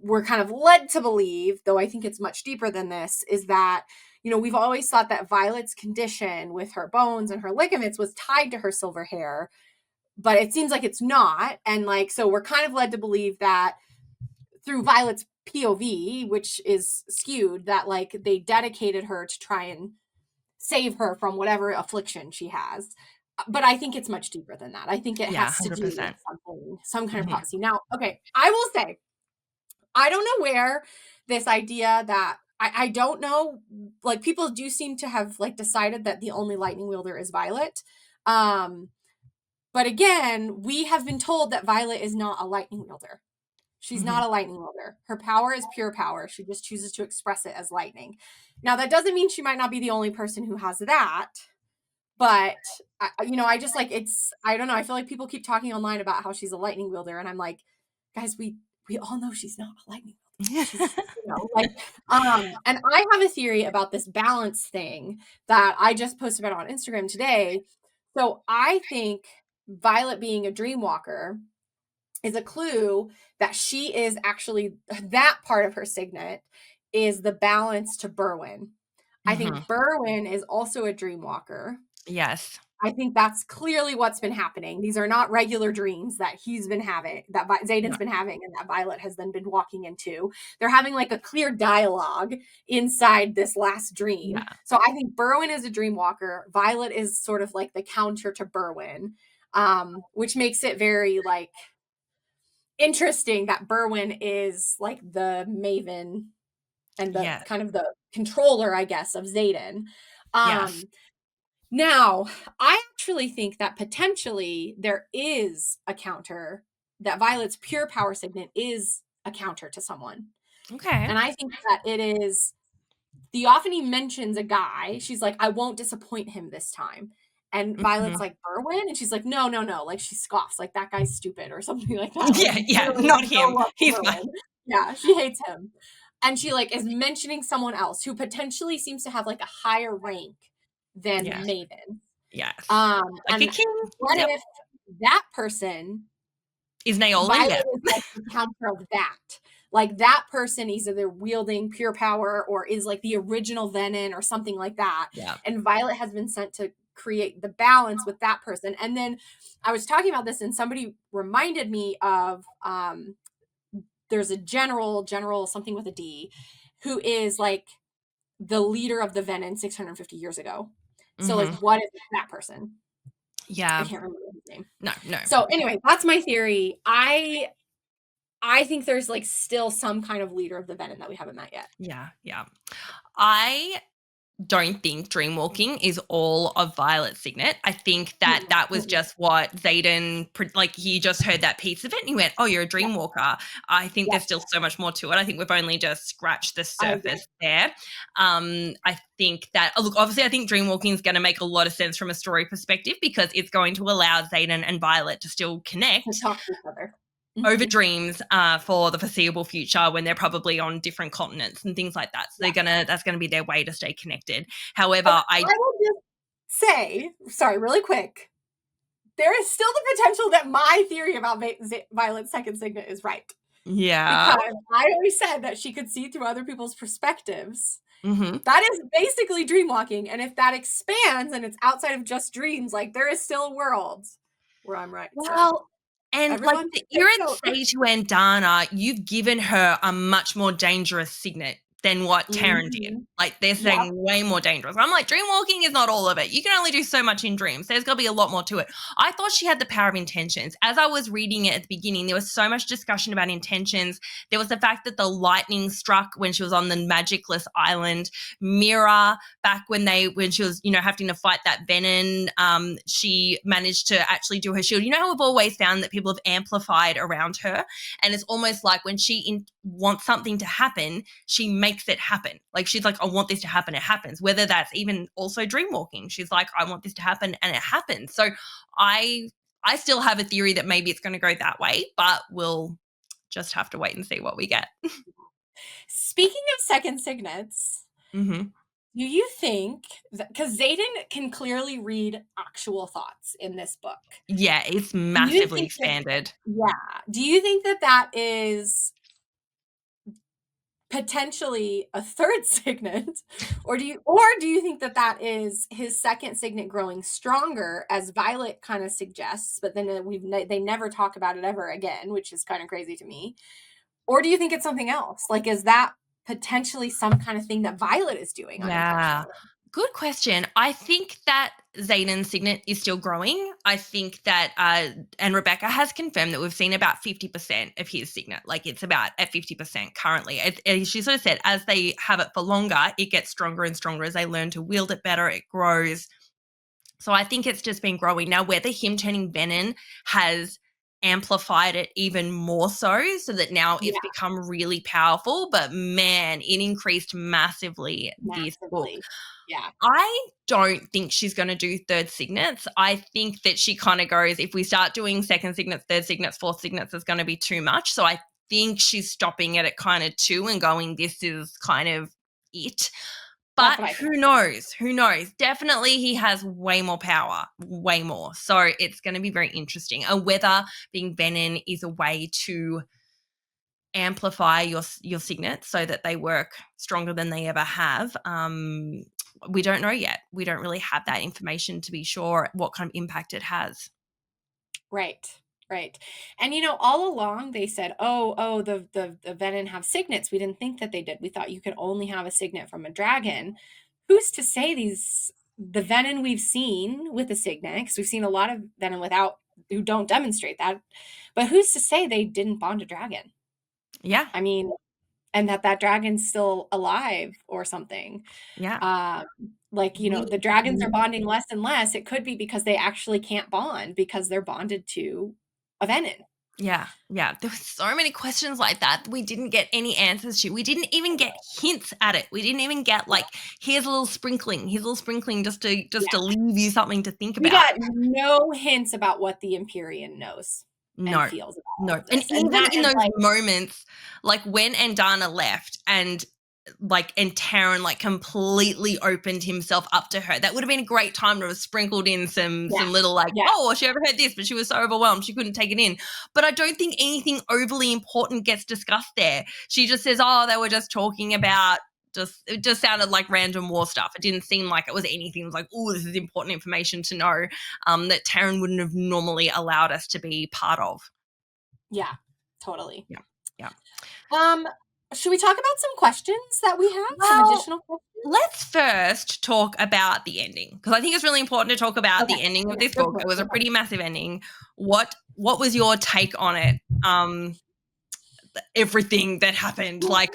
we're kind of led to believe, though I think it's much deeper than this, is that we've always thought that Violet's condition with her bones and her ligaments was tied to her silver hair, but it seems like it's not. And like, so we're kind of led to believe that through Violet's POV, which is skewed, that like they dedicated her to try and save her from whatever affliction she has. But I think it's much deeper than that. I think it has to 100%. Do with some kind of prophecy. Now, okay, I will say, I don't know where this idea that I don't know, like people do seem to have like decided that the only lightning wielder is Violet. But again, we have been told that Violet is not a lightning wielder. She's not a lightning wielder. Her power is pure power. She just chooses to express it as lightning. Now, that doesn't mean she might not be the only person who has that. But, I just like, I don't know. I feel like people keep talking online about how she's a lightning wielder. And I'm like, guys, we all know she's not a lightning wielder. And I have a theory about this balance thing that I just posted about on Instagram today. So I think Violet being a dream walker is a clue that she is actually, that part of her signet is the balance to Berwin. I think Berwin is also a dream walker. Yes. I think that's clearly what's been happening. These are not regular dreams that he's been having, that Xaden's been having, and that Violet has then been walking into. They're having like a clear dialogue inside this last dream. Yeah. So I think Berwin is a dream walker. Violet is sort of like the counter to Berwin, which makes it very like interesting that Berwin is like the maven and the Yeah. kind of the controller, I guess, of Xaden. Yes. Now, I actually think that potentially there is a counter, that Violet's pure power signet is a counter to someone. Okay. And I think that it is, Theophany mentions a guy. She's like, I won't disappoint him this time. And Violet's like, Berwin? And she's like, no, no, no. Like, she scoffs, like, that guy's stupid or something like that. Like, Yeah, she yeah, clearly not has no him. love for He's Berwin. fine. Yeah, she hates him. And she, like, is mentioning someone else who potentially seems to have, like, a higher rank than the Yes. maven. Yes. Like Like a and king. what Yep. if that person, Is Naola? Violet Yeah. is like the counter of that? Like that person is either wielding pure power or is like the original Venom or something like that. Yeah. And Violet has been sent to create the balance with that person. And then I was talking about this and somebody reminded me of there's a general something with a D who is like the leader of the Venom 650 years ago. So like what is that person? I Yeah. can't remember his name. No. So anyway, that's my theory. I think there's like still some kind of leader of the Venom that we haven't met yet. Yeah. Yeah. I don't think dreamwalking is all of Violet's signet. I think that that was just what Xaden, like he just heard that piece of it and he went, oh, you're a dreamwalker. I think there's still so much more to it. I think we've only just scratched the surface there. I think that, look, obviously I think dreamwalking is going to make a lot of sense from a story perspective because it's going to allow Xaden and Violet to still connect. To talk to each other. Over dreams for the foreseeable future when they're probably on different continents and things like that. So that's gonna be their way to stay connected. However, I will just say, sorry, really quick. There is still the potential that my theory about Violet's second signet is right. Yeah. Because I always said that she could see through other people's perspectives. Mm-hmm. That is basically dreamwalking. And if that expands and it's outside of just dreams, like there is still a world where I'm right. Well, and everyone, like the Irid Sage and Dana, you've given her a much more dangerous signet than what Taryn did. Like they're saying way more dangerous. I'm like, dreamwalking is not all of it. You can only do so much in dreams. There's got to be a lot more to it. I thought she had the power of intentions. As I was reading it at the beginning, there was so much discussion about intentions. There was the fact that the lightning struck when she was on the magicless island. Mira, back when she was, having to fight that Venom, she managed to actually do her shield. You know how we've always found that people have amplified around her? And it's almost like when she wants something to happen, she makes it happen. Like she's like, I want this to happen, it happens. Whether that's even also dreamwalking. She's like, I want this to happen and it happens. So I still have a theory that maybe it's going to go that way, but we'll just have to wait and see what we get. Speaking of second signets, do you think that, because Xaden can clearly read actual thoughts in this book. Yeah, it's massively expanded. Do you think that is potentially a third signet, or do you think that is his second signet growing stronger, as Violet kind of suggests, but then they never talk about it ever again, which is kind of crazy to me? Or do you think it's something else? Like, is that potentially some kind of thing that Violet is doing? Yeah. Good question. I think that Xaden's signet is still growing. I think that, and Rebecca has confirmed that we've seen about 50% of his signet. Like it's about at 50% currently. She sort of said as they have it for longer, it gets stronger and stronger as they learn to wield it better. It grows. So I think it's just been growing. Now, whether him turning Venom has amplified it even more so that now it's become really powerful, but man, it increased massively. This book. Yeah. I don't think she's going to do third signets. I think that she kind of goes, if we start doing second signets, third signets, fourth signets, it's going to be too much. So I think she's stopping it at kind of 2 and going, this is kind of it. But who knows? Who knows? Definitely he has way more power, way more. So it's going to be very interesting. And whether being venom is a way to amplify your signets so that they work stronger than they ever have, we don't know yet. We don't really have that information to be sure what kind of impact it has. Right. And all along they said, the venom have signets. We didn't think that they did. We thought you could only have a signet from a dragon. Who's to say the venom we've seen with a signet, because we've seen a lot of venom who don't demonstrate that, but who's to say they didn't bond a dragon? Yeah. I mean, and that dragon's still alive or something. Yeah. The dragons are bonding less and less. It could be because they actually can't bond because they're bonded to a venom. Yeah. There were so many questions like that we didn't get any answers to. We didn't even get hints at it. We didn't even get here's a little sprinkling just to leave you something to think about. We got no hints about what the Empyrean knows and feels about and even in those moments, when Andana left and Taran completely opened himself up to her, that would have been a great time to have sprinkled in some little oh, she overheard this, but she was so overwhelmed she couldn't take it in. But I don't think anything overly important gets discussed there. She just says, oh, they were just talking about it just sounded like random war stuff. It didn't seem like it was anything. It was like, oh, this is important information to know that Taran wouldn't have normally allowed us to be part of. Yeah, totally. Yeah. Should we talk about some questions that we have? Some additional questions? Let's first talk about the ending, because I think it's really important to talk about the ending of this book. It was a pretty massive ending. What was your take on it? Everything that happened, a lot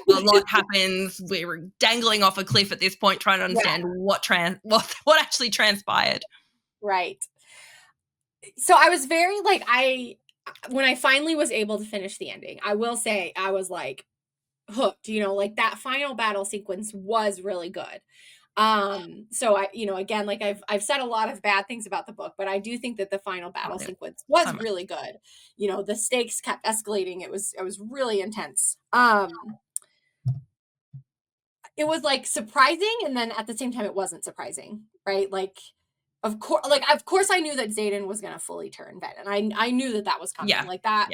happens. We were dangling off a cliff at this point, trying to understand what actually transpired. Right. So I was very when I finally was able to finish the ending, I will say I was hooked. That final battle sequence was really good. So I, again, I've said a lot of bad things about the book, but I do think that the final battle sequence was really good. The stakes kept escalating. It was really intense. It was surprising, and then at the same time it wasn't surprising, right? Of course I knew that Xaden was going to fully turn venom. I knew that was coming. Yeah,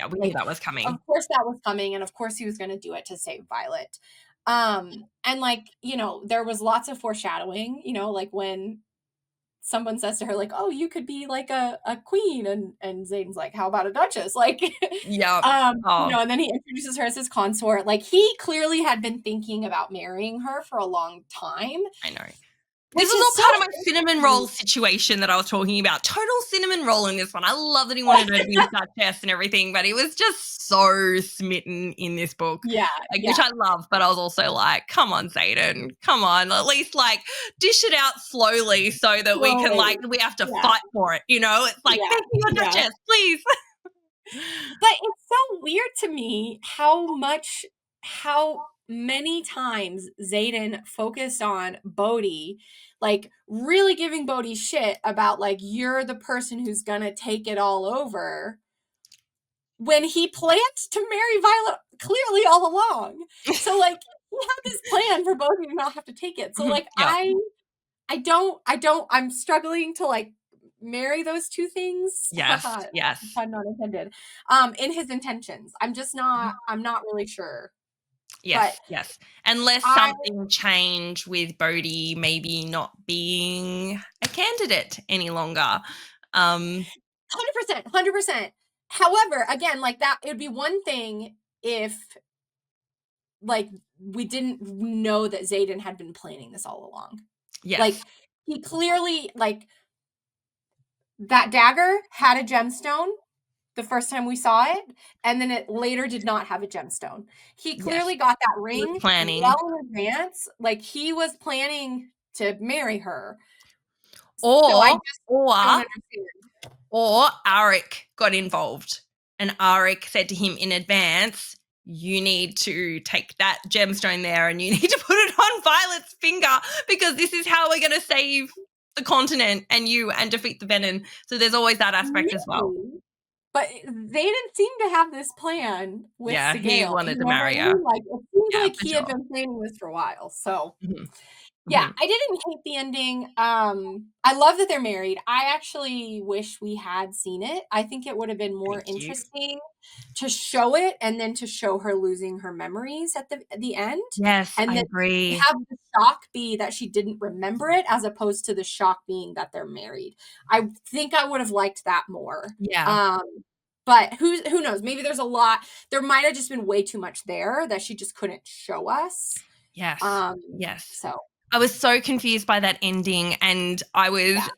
we knew that was coming. Of course that was coming, and of course he was going to do it to save Violet. And there was lots of foreshadowing, when someone says to her, oh, you could be a queen, and Xaden's like, how about a duchess? And then he introduces her as his consort. He clearly had been thinking about marrying her for a long time. I know. This was all part of my cinnamon roll situation that I was talking about. Total cinnamon roll in this one. I love that he wanted her to be a duchess and everything, but he was just so smitten in this book. Which I love, but I was also like, come on, Xaden. Come on. At least dish it out slowly so that we can we have to fight for it. It's make me your duchess, please. But it's so weird to me how many times Xaden focused on Bodhi, really giving Bodhi shit about you're the person who's gonna take it all over, when he planned to marry Violet clearly all along. So he had this plan for Bodhi to not have to take it. So I'm struggling to marry those two things. Yes. Pun not intended. In his intentions. I'm not really sure. Yes. Unless something changed with Bodhi maybe not being a candidate any longer. 100%. However, again, that, it would be one thing if we didn't know that Xaden had been planning this all along. Yes. He clearly, that dagger had a gemstone the first time we saw it, and then it later did not have a gemstone. He clearly got that ring well in advance. He was planning to marry her. Or Arik got involved, and Arik said to him in advance, you need to take that gemstone there and you need to put it on Violet's finger, because this is how we're going to save the continent and defeat the venom. So there's always that aspect as well. But they didn't seem to have this plan with Sigale. He wanted to marry her. It seems he had been planning this for a while. So Yeah, Mhm. I didn't hate the ending. I love that they're married. I actually wish we had seen it. I think it would have been more Thank you. interesting to show it and then to show her losing her memories at the end. Yes, And I then agree. have the shock be that she didn't remember it as opposed to the shock being that they're married. I think I would have liked that more. Yeah. Um, but who knows? Maybe there's a lot. There might have just been way too much there that she just couldn't show us. Yes. Um, Yes. so I was so confused by that ending, and I yeah. was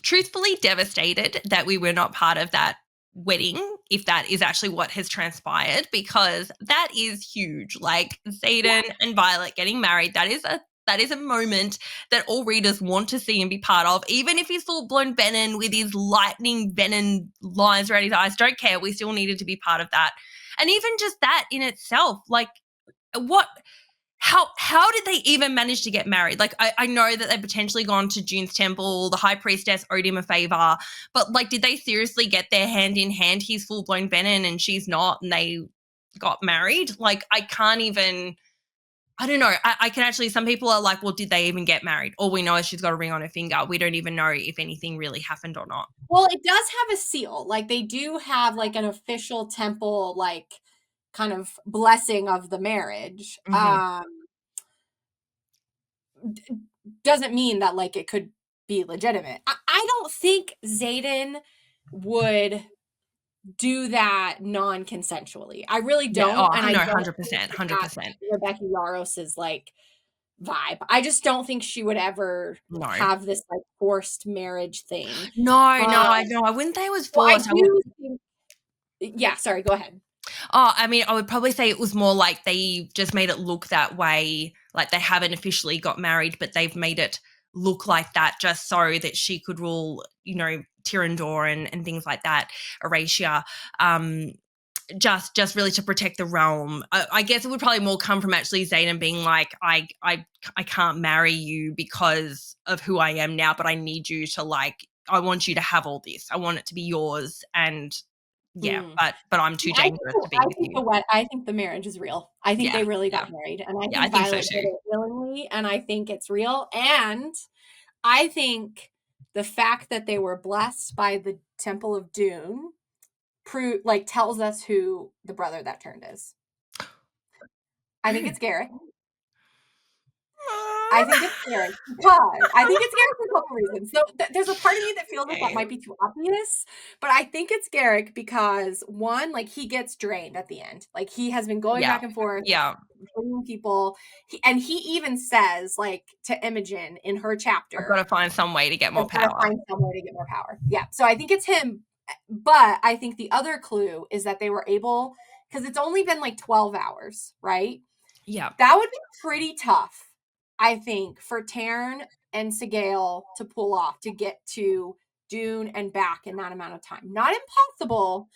truthfully devastated that we were not part of that wedding, if that is actually what has transpired, because that is huge. Like Yeah. Zayden and Violet getting married, that is a moment that all readers want to see and be part of. Even if he's full blown venom with his lightning venom lines around his eyes, don't care. We still needed to be part of that. And even just that in itself, like what how did they even manage to get married? Like, I know that they've potentially gone to June's temple, the high priestess owed him a favor, but like, did they seriously get their hand in hand? He's full blown venom and she's not, and they got married? Like, I can't even. I don't know. I can actually. Some people are like, well, did they even get married? All we know is she's got a ring on her finger. We don't even know if anything really happened or not. Well, it does have a seal. Like they do have like an official temple, like kind of blessing of the marriage. Mm-hmm. Doesn't mean that like it could be legitimate. I don't think Zayden would do that non-consensually. I really Yeah. don't, Oh and I no, don't 100%, think that 100%. Rebecca Yaros's like vibe. I just don't think she would ever No. have this like forced marriage thing. No, no, Um, I know. I wouldn't say it was so I forced. do think, yeah, sorry, go ahead. Oh, I mean, I would probably say it was more like they just made it look that way. Like they haven't officially got married, but they've made it look like that just so that she could rule, Tyrandor and things like that, Erasia. Um, just really to protect the realm. I guess it would probably more come from actually Zayn being like, I can't marry you because of who I am now, but I need you to I want you to have all this. I want it to be yours, and yeah, Mm. but I'm too dangerous to be with you. I think the marriage is real. I think Yeah, they really yeah, got married, and I yeah. I think think so Violet did too. it willingly, and I think it's real. And I think the fact that they were blessed by the Temple of Dune tells us who the brother that turned is. I think it's Garrett. I think it's Garrett because I think it's Garrett for a couple reasons. So there's a part of me that feels like that Okay. might be too obvious, but I think it's Garrett because one, like he gets drained at the end. Like he has been going Yeah, back and forth, yeah. bringing people, and he even says like to Imogen in her I've got chapter, to find some way to get more "I've got to power. find some way to get more power." Yeah, so I think it's him, but I think the other clue is that they were able because it's only been like 12 hours, right? Yeah, That would be pretty tough, I think, for Taryn and Sigale to pull off to get to Dune and back in that amount of time. Not impossible,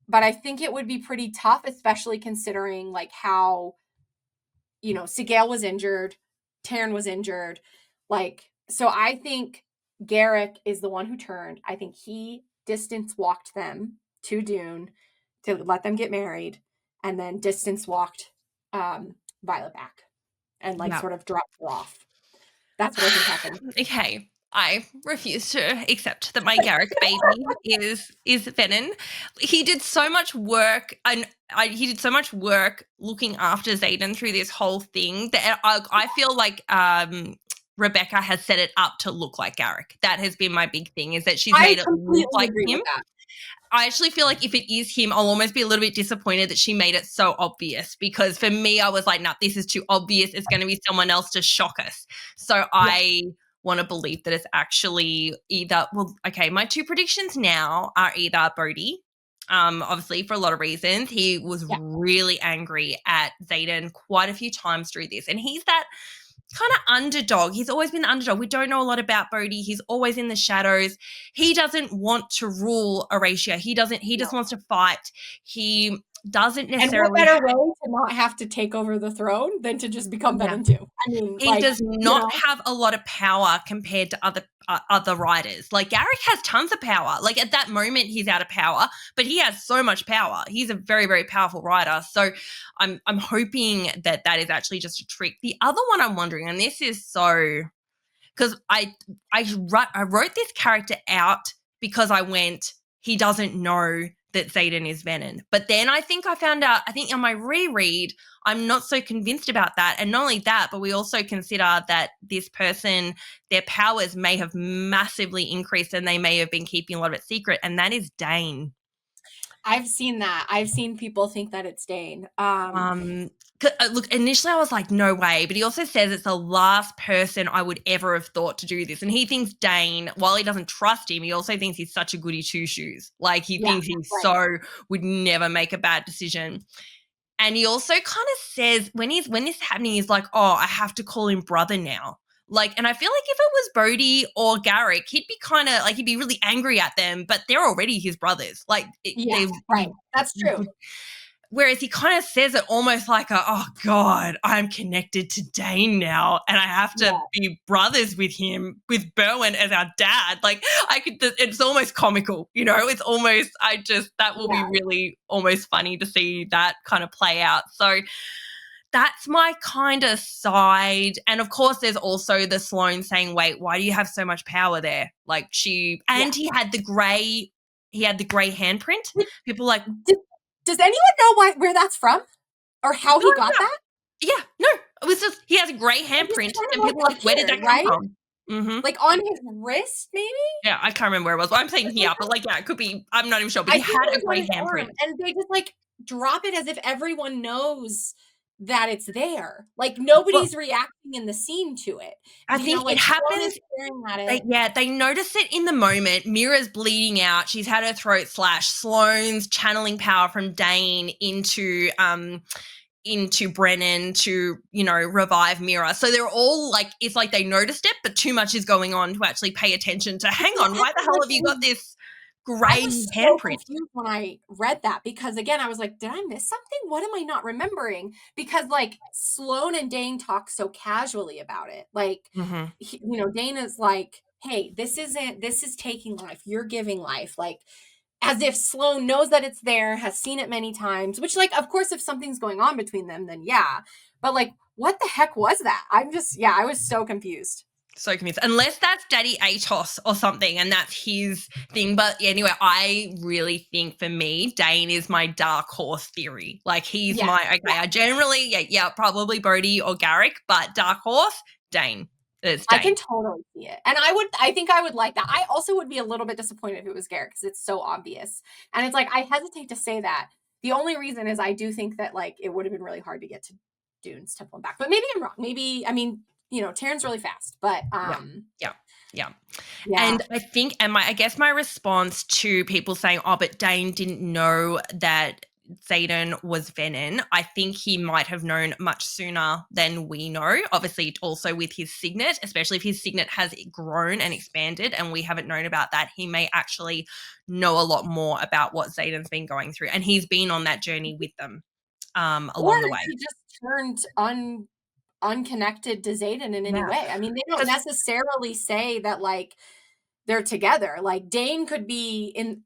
but I think it would be pretty tough, especially considering like how, Sigale was injured, Taryn was injured. Like, so I think Garrick is the one who turned. I think he distance walked them to Dune to let them get married and then distance walked Violet back and like yeah. sort of dropped her off. That's what I think happened. Okay. I refuse to accept that my Garrick baby is Venom. He did so much work, and he did so much work looking after Zayden through this whole thing that I feel like Rebecca has set it up to look like Garrick. That has been my big thing, is that she's I made it look completely like agree him. with that. I actually feel like if it is him, I'll almost be a little bit disappointed that she made it so obvious, because for me, I was like, nah, this is too obvious. It's going to be someone else to shock us. So Yeah. I want to believe that it's actually either, well, okay, my two predictions now are either Bodhi, obviously for a lot of reasons. He was Yeah. really angry at Zayden quite a few times through this. And he's that kind of underdog. He's always been the underdog. We don't know a lot about Bodhi. He's always in the shadows. He doesn't want to rule Erasia. He just No. wants to fight. He doesn't And what necessarily better way to not have to take over the throne than to just become yeah. Venom 2? I mean, He like, does not have a lot of power compared to other writers. Like Garrick has tons of power. Like at that moment, he's out of power, but he has so much power. He's a very, very powerful writer. So I'm hoping that is actually just a trick. The other one I'm wondering, and this is so because I wrote this character out because I went, he doesn't know that Zayden is Venom. But then I think I found out, I think on my reread, I'm not so convinced about that. And not only that, but we also consider that this person, their powers may have massively increased and they may have been keeping a lot of it secret. And that is Dane. I've seen that. I've seen people think that it's Dane. Look, initially I was like, no way. But he also says it's the last person I would ever have thought to do this. And he thinks Dane, while he doesn't trust him, he also thinks he's such a goody two-shoes. Like he thinks he would never make a bad decision. And he also kind of says when this is happening, he's like, oh, I have to call him brother now. Like, and I feel like if it was Bodhi or Garrick, he'd be kind of like, he'd be really angry at them, but they're already his brothers. Like, That's true. Whereas he kind of says it almost like, oh God, I'm connected to Dane now and I have to be brothers with him, with Berwyn as our dad. Like it's almost comical, it's almost, that will be really almost funny to see that kind of play out. So that's my kind of side. And of course, there's also the Sloane saying, wait, why do you have so much power there? Like he had the gray handprint. People like, does anyone know where that's from or how he got that? Yeah, no, it was just he has a grey handprint, and people like, where did that come from? Mm-hmm. Like on his wrist, maybe? Yeah, I can't remember where it was. Well, I'm saying here, but like, yeah, it could be. I'm not even sure. But he had a grey handprint, and they just like drop it as if everyone knows that it's there. Like nobody's reacting in the scene to it. I think it happens. They notice it in the moment. Mira's bleeding out. She's had her throat slashed. Sloane's channeling power from Dane into Brennan to, revive Mira. So they're all like, it's like they noticed it, but too much is going on to actually pay attention to, hang on, why the hell have you got this grey handprint? Confused when I read that because again, I was like, did I miss something? What am I not remembering? Because like Sloane and Dane talk so casually about it. Like, Dane is like, hey, this is taking life. You're giving life. Like, as if Sloane knows that it's there, has seen it many times, which like, of course, if something's going on between them, then yeah. But like, what the heck was that? I was so confused. So confused. Unless that's Daddy Atos or something and that's his thing. But anyway, I really think for me, Dane is my dark horse theory. Like he's I generally, probably Bodhi or Garrick, but dark horse, Dane. I can totally see it. And I think I would like that. I also would be a little bit disappointed if it was Garrick because it's so obvious. And it's like, I hesitate to say that. The only reason is I do think that like it would have been really hard to get to Dune's Temple and back. But maybe I'm wrong. Maybe, I mean, Taryn's really fast, but yeah. And I think, I guess my response to people saying, oh, but Dane didn't know that Zayden was Venom, I think he might have known much sooner than we know. Obviously, also with his signet, especially if his signet has grown and expanded and we haven't known about that, he may actually know a lot more about what Zayden's been going through. And he's been on that journey with them along the way. He just turned unconnected to Zayden in any way. I mean, they don't necessarily say that like they're together. Like Dane could be in,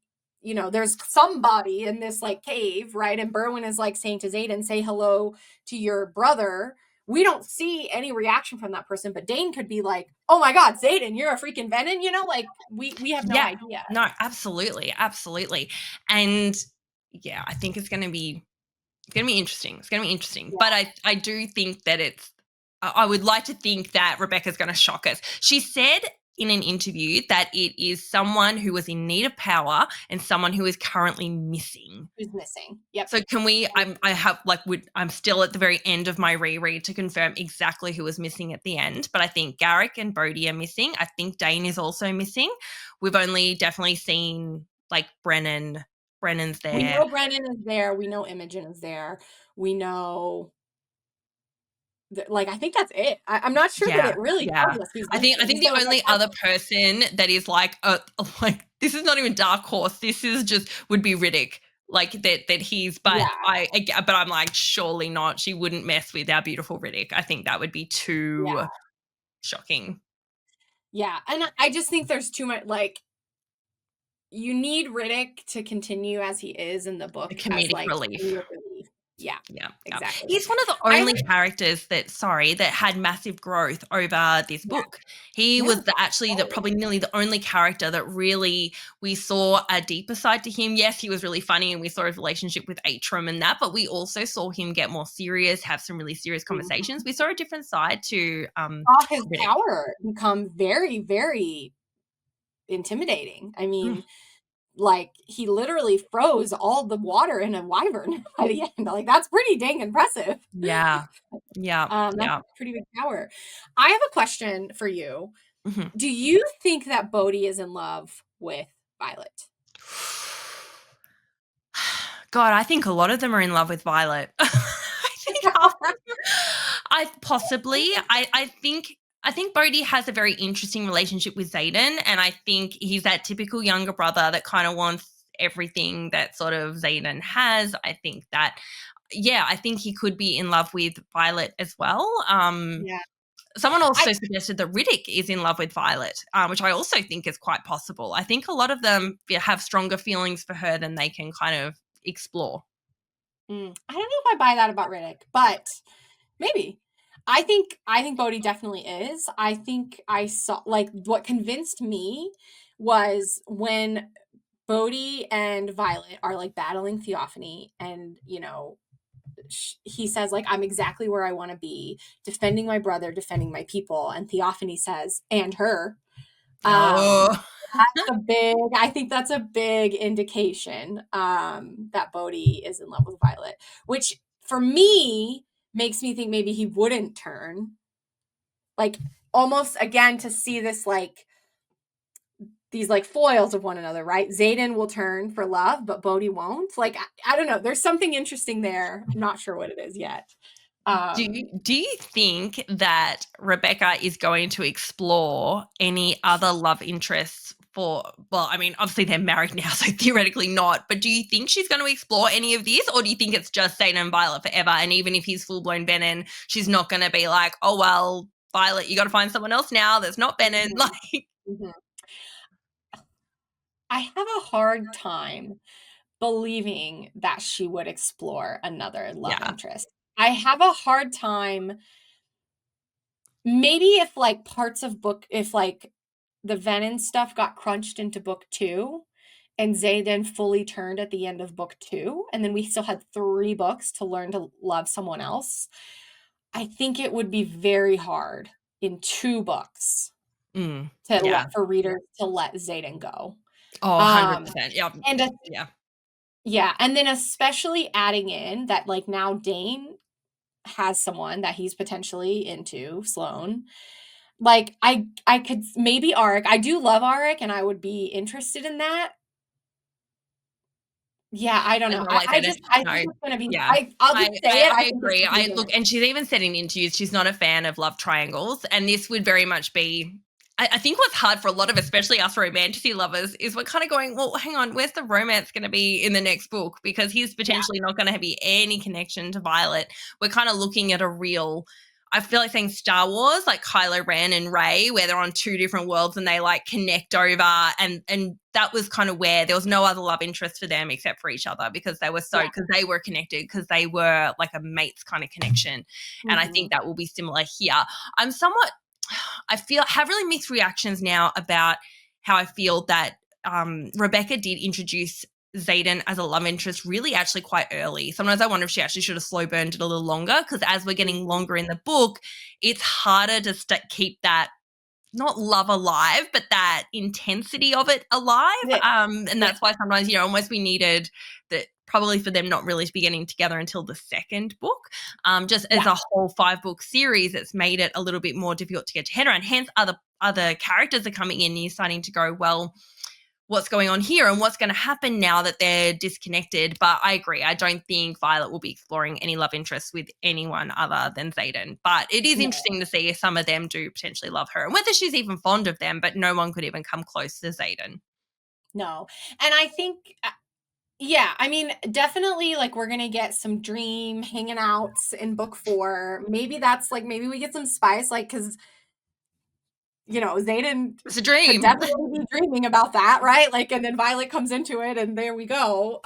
there's somebody in this like cave, right? And Berwyn is like saying to Zayden, say hello to your brother. We don't see any reaction from that person, but Dane could be like, oh my God, Zayden, you're a freaking Venom, like we have no idea. No, absolutely. And yeah, I think it's going to be interesting. It's going to be interesting. Yeah. But I do think that I would like to think that Rebecca's going to shock us. She said in an interview that it is someone who was in need of power and someone who is currently missing. Who's missing? Yep. So can we? I'm still at the very end of my reread to confirm exactly who was missing at the end. But I think Garrick and Bodhi are missing. I think Dane is also missing. We've only definitely seen like Brennan's there. We know Brennan is there. We know Imogen is there. We know. Like I think that's it. I'm not sure that it really tells us. I think the only other person that is like this is not even dark horse. This is just would be Riddick. like that he's, Yeah. but I'm like, surely not. She wouldn't mess with our beautiful Riddick. I think that would be too Yeah. shocking. Yeah. And I just think there's too much, like, you need Riddick to continue as he is in the The book as comedic like relief. comedic relief. Yeah, Yeah, yeah. exactly. He's one of the I have only a characters that had massive growth over this yeah, book. He yeah. was probably nearly the only character that really we saw a deeper side to him. Yes, he was really funny and we saw his relationship with Atrum and that, but we also saw him get more serious, have some really serious Mhm. conversations. We saw a different side to Saw his Riddick. power become very, very intimidating. I Mm, mean, like he literally froze all the water in a wyvern by the end. Like that's pretty dang impressive. yeah. Yeah. That's Yeah. a pretty big power. I have a question for you. Mhm. Do you think that Bodhi is in love with Violet? God, I think a lot of them are in love with Violet. I think half of them, I think Bodhi has a very interesting relationship with Zayden, and I think he's that typical younger brother that kind of wants everything that sort of Zayden has. I think that, yeah, I think he could be in love with Violet as well. Yeah. Someone I also suggested that Riddick is in love with Violet, which I also think is quite possible. I think a lot of them have stronger feelings for her than they can kind of explore. I don't know if I buy that about Riddick, but maybe. I think Bodhi definitely is. I think I saw like what convinced me was when Bodhi and Violet are like battling Theophany and he says like I'm exactly where I want to be, defending my brother, defending my people, and Theophany says and her. Um Oh, that's a big I think that's a big indication that Bodhi is in love with Violet, which for me makes me think maybe he wouldn't turn. Like almost again to see this like these like foils of one another, right? Zayden will turn for love, but Bodhi won't. Like I don't know. There's something interesting there. I'm not sure what it is yet. do you think that Rebecca is going to explore any other love interests for, well, I mean, obviously they're married now, so theoretically not, but do you think she's going to explore any of this, or do you think it's just Zayden and Violet forever, and even if he's full-blown Benin, she's not going to be like, oh, well, Violet, you got to find someone else now that's not Benin, Mhm, like, mhm. I have a hard time believing that she would explore another love yeah. interest. I have a hard time maybe if like parts of book if like the Venom stuff got crunched into book 2 and Zayden fully turned at the end of book 2 and then we still had 3 books to learn to love someone else. I think it would be very hard in 2 books to Yeah. let for readers to let Zayden go. Oh, Um 100%. Yeah. and Yeah. yeah, and then especially adding in that like now Dane has someone that he's potentially into, Sloane. Like I could maybe Arik. I do love Arik and I would be interested in that. Yeah, I don't But know. not like I Zayden. just I No. think it's gonna be Yeah. I'll just say it. I I think it's agree. gonna be I Dane. look, and she's even said in interviews she's not a fan of love triangles, and this would very much be. I think what's hard for a lot of, especially us romantasy lovers, is we're kind of going, well, hang on, where's the romance going to be in the next book? Because he's Yeah. potentially not going to be any connection to Violet. We're kind of looking at a real, I feel like saying Star Wars, like Kylo Ren and Rey, where they're on 2 different worlds and they like connect over, and that was kind of where there was no other love interest for them except for each other because Yeah. they were connected, because they were like a mates kind of connection. And I think Mhm. that will be similar here. I'm somewhat, have really mixed reactions now about how I feel that Rebecca did introduce Zayden as a love interest really actually quite early. Sometimes I wonder if she actually should have slow burned it a little longer, because as we're getting longer in the book, it's harder to keep that, not love alive, but that intensity of it alive. Yeah. And Yeah. that's why sometimes, almost we needed that, probably for them not really to be getting together until the second book. Just as Yeah. a whole 5-book series, it's made it a little bit more difficult to get your head around. Hence, other characters are coming in and you're starting to go, well, what's going on here and what's going to happen now that they're disconnected. But I agree. I don't think Violet will be exploring any love interests with anyone other than Zayden. But it is No. interesting to see if some of them do potentially love her and whether she's even fond of them, but no one could even come close to Zayden. No. And I think Yeah, I mean, definitely, like, we're gonna get some dream hanging outs in book 4. Maybe that's, like, maybe we get some spice, like, because Xaden It's a could dream. definitely be dreaming about that, right? Like, and then Violet comes into it, and there we go.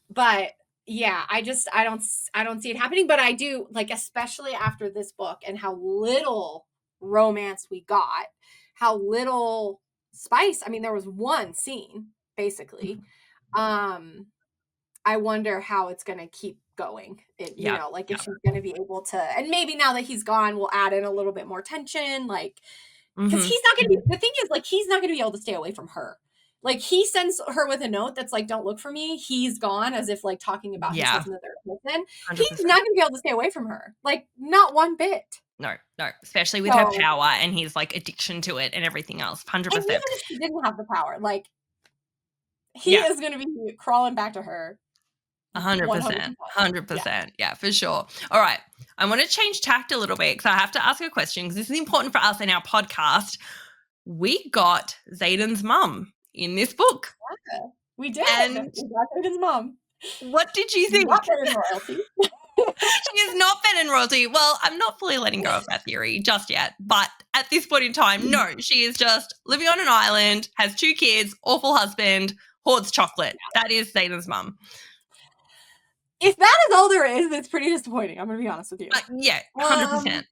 But yeah, I don't see it happening, but I do, like, especially after this book and how little romance we got, how little spice. I mean, there was one scene, basically. Um, I wonder how it's going to keep going. Yeah, Like, if yeah. she's going to be able to, and maybe now that he's gone, we'll add in a little bit more tension, like, because Mm-hmm. he's not going to be, the thing is, like, he's not going to be able to stay away from her. Like, he sends her with a note that's like, don't look for me. He's gone, as if, like, talking about he's Yeah, with another person. He's 100%. not going to be able to stay away from her. Like, not one bit. No, no, especially with her So, power and his like addiction to it and everything else. and even 100%. if she didn't have the power, like, he Yeah, is going to be crawling back to her 100%. 100%. Yeah. 100%. Yeah, for sure. All right. I want to change tact a little bit because I have to ask a question because this is important for us in our podcast. We got Zayden's mum in this book. We did. And We got rid of his mom. what did you She's think? not better than royalty. She is not Ben and royalty. Well, I'm not fully letting go of that theory just yet. But at this point in time, no, she is just living on an island, has 2 kids, awful husband, hoards chocolate. That is Zayden's mum. If that is all there is, it's pretty disappointing. I'm going to be honest with you. Yeah, 100%.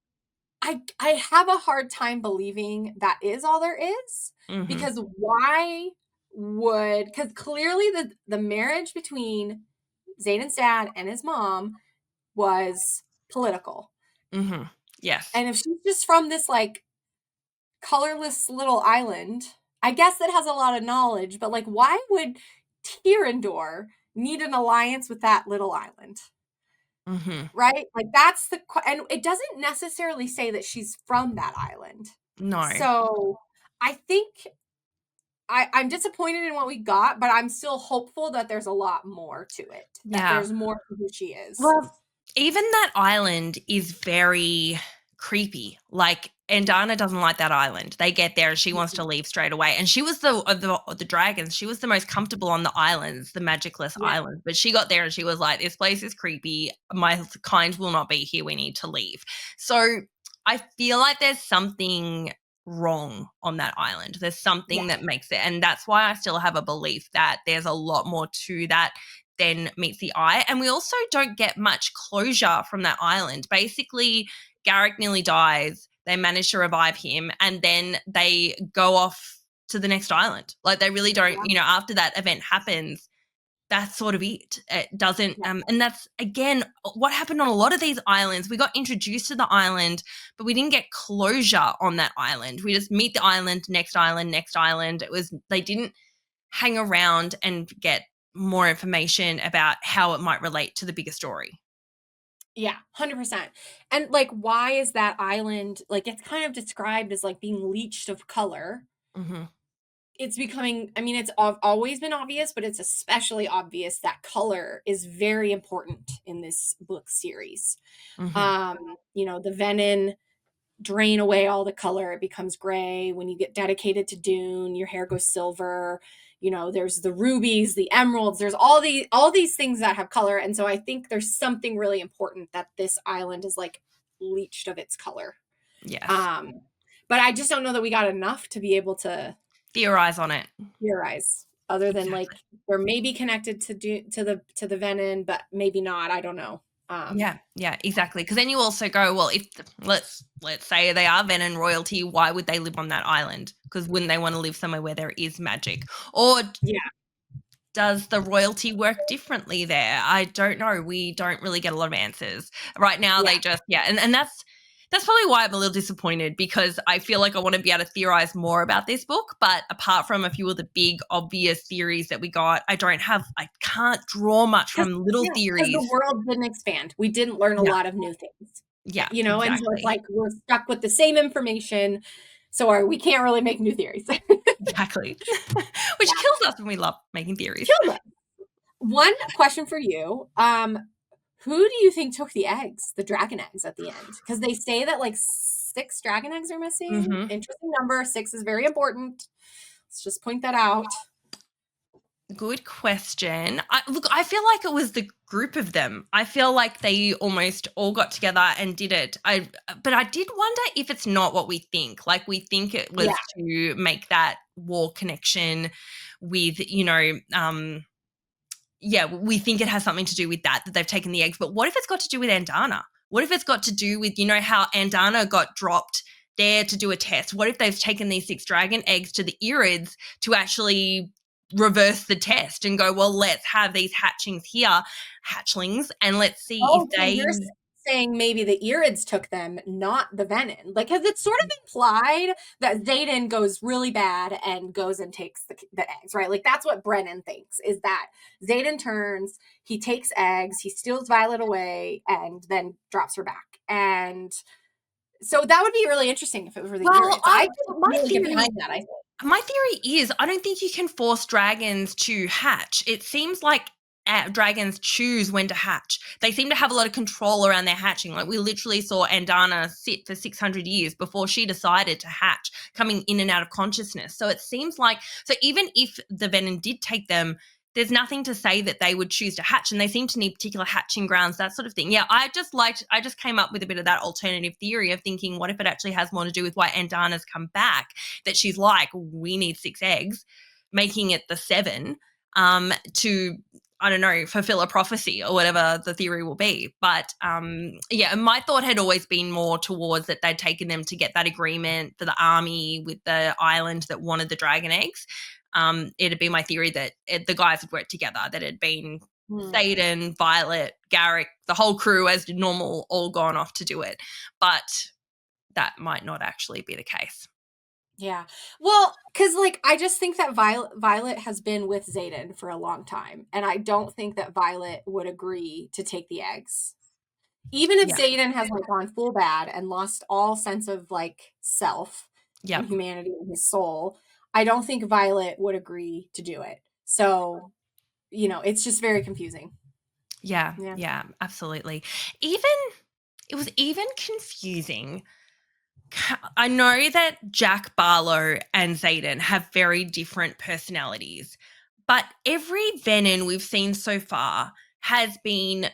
I have a hard time believing that is all there is, because why would, because clearly the marriage between Zayden's dad and his mom was political. Yes. And if she's just from this, like, colorless little island, I guess that has a lot of knowledge, but, like, why would Tyrandor need an alliance with that little island? Right? Like, that's and it doesn't necessarily say that she's from that island. No. So, I think I'm disappointed in what we got, but I'm still hopeful that there's a lot more to it. That Yeah. there's more to who she is. Well, even that island is very creepy. Like, Andana doesn't like that island. They get there and she wants to leave straight away. And she was the dragons. She was the most comfortable on the islands, the magicless islands. But she got there and she was like, "This place is creepy. My kind will not be here. We need to leave." So I feel like there's something wrong on that island. There's something that makes it, and that's why I still have a belief that there's a lot more to that than meets the eye. And we also don't get much closure from that island. Basically, Garrick nearly dies. They manage to revive him, and then they go off to the next island. Like, they really don't, after that event happens, that's sort of it. It doesn't, and that's, again, what happened on a lot of these islands. We got introduced to the island, but we didn't get closure on that island. We just meet the island, next island, next island. They didn't hang around and get more information about how it might relate to the bigger story. Yeah, 100%. And, like, why is that island, like, it's kind of described as, like, being leached of color. It's becoming, I mean, it's always been obvious, but it's especially obvious that color is very important in this book series. The venin drain away all the color. It becomes gray. When you get dedicated to Dune, your hair goes silver. There's the rubies, the emeralds, there's all these things that have color. And so I think there's something really important that this island is, like, leached of its color. Yes. But I just don't know that we got enough to be able to theorize on it. Theorize, other than, like, they're maybe connected to the venin, but maybe not. I don't know. Yeah, exactly. Because then you also go, well, if let's say they are venin royalty, why would they live on that island? Because wouldn't they want to live somewhere where there is magic? Or does the royalty work differently there? I don't know. We don't really get a lot of answers right now. They just and that's probably why I'm a little disappointed, because I feel like I want to be able to theorize more about this book. But apart from a few of the big obvious theories that we got, I can't draw much from little theories. Because the world didn't expand. We didn't learn a lot of new things. Yeah, exactly. And so it's like we're stuck with the same information, so we can't really make new theories. Exactly. Which kills us when we love making theories. One question for you. Who do you think took the eggs, the dragon eggs, at the end? Because they say that, like, 6 dragon eggs are missing. Interesting number. 6 is very important. Let's just point that out. Good question. Look, I feel like it was the group of them. I feel like they almost all got together and did it. But I did wonder if it's not what we think. Like we think it was Yeah. to make that war connection with, yeah, we think it has something to do with that they've taken the eggs. But what if it's got to do with Andana? What if it's got to do with, how Andana got dropped there to do a test? What if they've taken these 6 dragon eggs to the Irids to actually reverse the test and go, well, let's have these hatchlings, and let's see if Oh, so they. you're saying maybe the Irids took them, not the Venom. Like, because it's sort of implied that Xaden goes really bad and goes and takes the eggs, right? Like, that's what Brennan thinks, is that Xaden turns, he takes eggs, he steals Violet away, and then drops her back. And so that would be really interesting if it were the Irids. I could really get behind that, I think. My theory is I don't think you can force dragons to hatch. It seems like dragons choose when to hatch. They seem to have a lot of control around their hatching. Like we literally saw Andana sit for 600 years before she decided to hatch, coming in and out of consciousness. So it seems like, so even if the Venom did take them, there's nothing to say that they would choose to hatch, and they seem to need particular hatching grounds, that sort of thing. Yeah, I just came up with a bit of that alternative theory of thinking, what if it actually has more to do with why Andana's come back, that she's like, we need 6 eggs, making it the 7, to, I don't know, fulfill a prophecy or whatever the theory will be. But yeah, my thought had always been more towards that they'd taken them to get that agreement for the army with the island that wanted the dragon eggs. It'd be my theory that the guys had worked together, that it had been Xaden, Violet, Garrick, the whole crew as normal, all gone off to do it. But that might not actually be the case. Yeah. Well, because like I just think that Violet has been with Xaden for a long time, and I don't think that Violet would agree to take the eggs. Even if Yeah. Xaden has like gone full bad and lost all sense of like self and Yep. humanity in his soul, I don't think Violet would agree to do it. So, it's just very confusing. Yeah. Yeah. Yeah. Absolutely. It was even confusing. I know that Jack Barlow and Xaden have very different personalities, but every Venom we've seen so far has been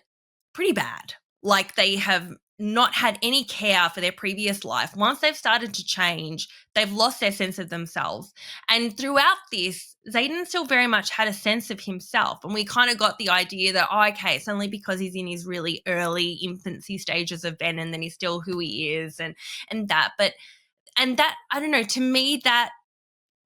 pretty bad. Like they have not had any care for their previous life. Once they've started to change, they've lost their sense of themselves. And throughout this, Xaden still very much had a sense of himself. And we kind of got the idea that, oh, okay, it's only because he's in his really early infancy stages of Venom that he's still who he is and that. And that, I don't know, to me, that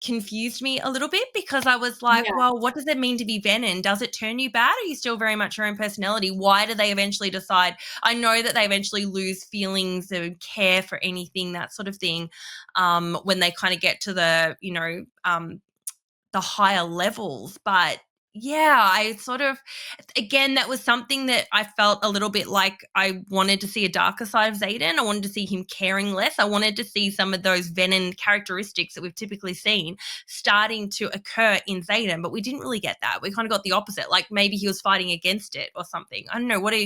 confused me a little bit, because I was like, Yeah. well, what does it mean to be Venom? Does it turn you bad? Are you still very much your own personality? Why do they eventually decide? I know that they eventually lose feelings and care for anything, that sort of thing, when they kind of get to the higher levels. But yeah, I sort of, again, that was something that I felt a little bit like I wanted to see a darker side of Xaden. I wanted to see him caring less. I wanted to see some of those Venom characteristics that we've typically seen starting to occur in Xaden, but we didn't really get that. We kind of got the opposite. Like maybe he was fighting against it or something. I don't know. What are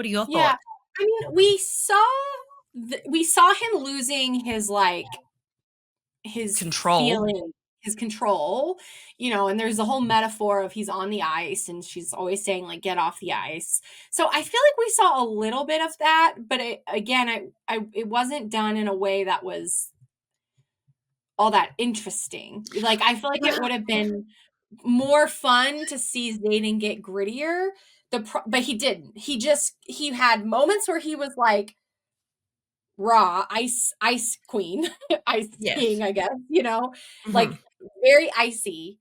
your Yeah. thoughts? I mean, we saw him losing his Control. feeling, his control, and there's the whole metaphor of he's on the ice and she's always saying like get off the ice. So I feel like we saw a little bit of that, but it wasn't done in a way that was all that interesting. Like I feel like it would have been more fun to see Xaden get grittier. But he didn't. He had moments where he was like raw ice queen, ice Yes. king, I guess, Mhm. like very icy,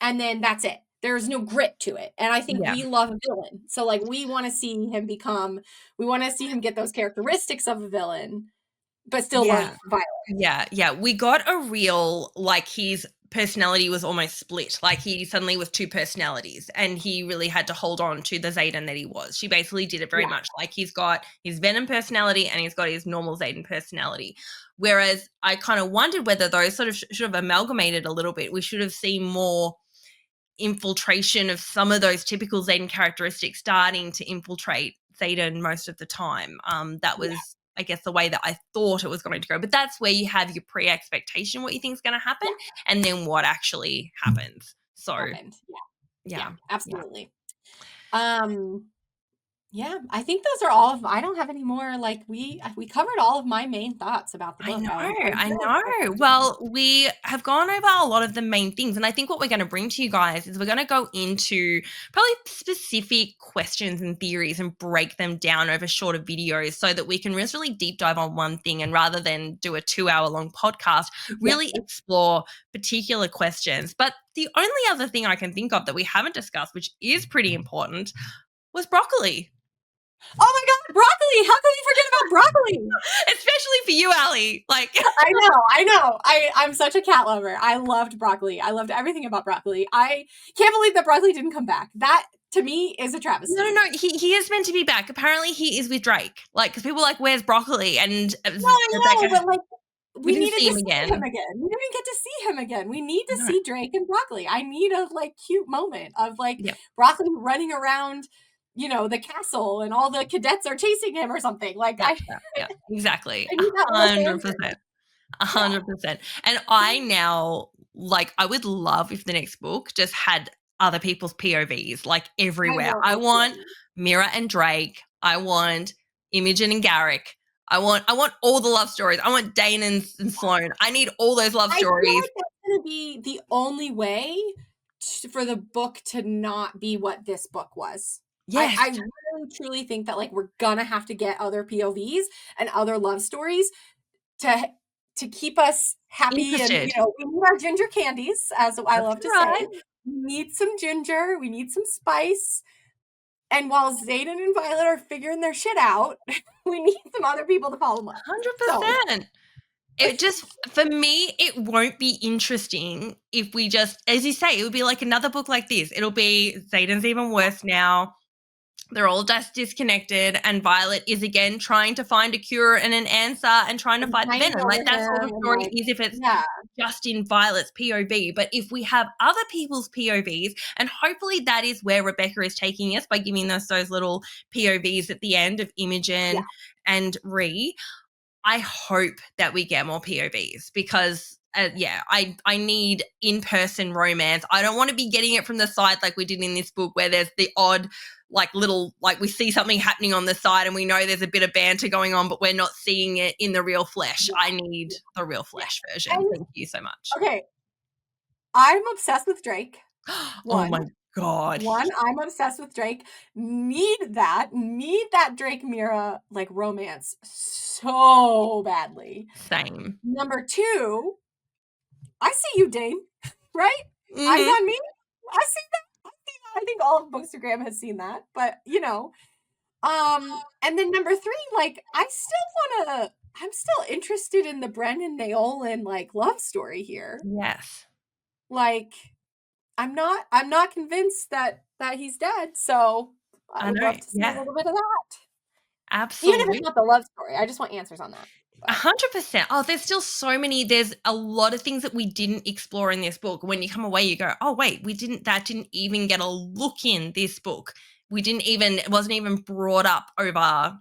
and then that's it. There's no grit to it. And I think Yeah. we love a villain. So like we want to see him get those characteristics of a villain, but still love Yeah. Violet. Yeah. We got a real, like, his personality was almost split. Like, he suddenly was 2 personalities, and he really had to hold on to the Xaden that he was. She basically did it very Yeah. much like he's got his Venom personality and he's got his normal Xaden personality. Whereas I kind of wondered whether those sort of should have amalgamated a little bit. We should have seen more infiltration of some of those typical Xaden characteristics starting to infiltrate Xaden most of the time. That Yeah. was, I guess, the way that I thought it was going to go. But that's where you have your pre-expectation, what you think is going to happen, Yeah. and then what actually happens. So Happened. Yeah. Yeah. Absolutely. Yeah, I think those are all of I don't have any more, like, we covered all of my main thoughts about the I book. know, I I really know. Well, we have gone over a lot of the main things, and I think what we're going to bring to you guys is we're going to go into probably specific questions and theories and break them down over shorter videos so that we can really deep dive on one thing, and rather than do a 2-hour-long podcast, really explore particular questions. But the only other thing I can think of that we haven't discussed, which is pretty important, was broccoli. Oh my god, broccoli! How can we forget about broccoli? Especially for you, Allie. Like, I know. I'm such a cat lover. I loved broccoli. I loved everything about broccoli. I can't believe that broccoli didn't come back. That, to me, is a travesty. no. He is meant to be back. Apparently, he is with Drake. Like, because people were like, "Where's broccoli?" And No, I know, Rebecca, but like, we we didn't needed see to him see again. him again. We didn't get to see him again. We need to No. see Drake and broccoli. I need a like cute moment of like Yep. broccoli running around, the castle, and all the cadets are chasing him or something. Like, Yeah, exactly. I need that little fan 100%. Yeah. 100%. And I now, like, I would love if the next book just had other people's POVs, like, everywhere. I want Mira and Drake. I want Imogen and Garrick. I want all the love stories. I want Dane and Sloane. I need all those love I feel stories. like that's going to be the only way for the book to not be what this book was. Yes. I really truly think that like we're gonna have to get other POVs and other love stories to keep us happy. Interested. And we need our ginger candies, as I love to say. We need some ginger, we need some spice. And while Xaden and Violet are figuring their shit out, we need some other people to follow them up. 100%. It just, for me, it won't be interesting if we just, as you say, it would be like another book like this. It'll be Xaden's even worse now. They're all just disconnected, and Violet is again trying to find a cure and an answer and trying to fight the venom. Like, that's all the story is if it's just in Violet's POV. But if we have other people's POVs, and hopefully that is where Rebecca is taking us by giving us those little POVs at the end of Imogen and Ree, I hope that we get more POVs because, I need in-person romance. I don't want to be getting it from the side like we did in this book where there's the odd, like, little, like, we see something happening on the side and we know there's a bit of banter going on, but we're not seeing it in the real flesh. I need the real flesh version. Thank you so much. Okay. I'm obsessed with Drake. Oh my God. I'm obsessed with Drake. Need that Drake Mira like romance so badly. Same. Number 2, I see you, Dane. Right? Mm-hmm. Eyes on me. I see that. I think all of Bookstagram has seen that, but and then number 3, like I'm still interested in the Brennan Naolan like love story here. Yes. Like, I'm not convinced that he's dead, so I would love to see a little bit of that. Absolutely. Even if it's not the love story, I just want answers on that. 100%. Oh, there's still so many. There's a lot of things that we didn't explore in this book. When you come away, you go, oh, wait, that didn't even get a look in this book. It wasn't even brought up over, I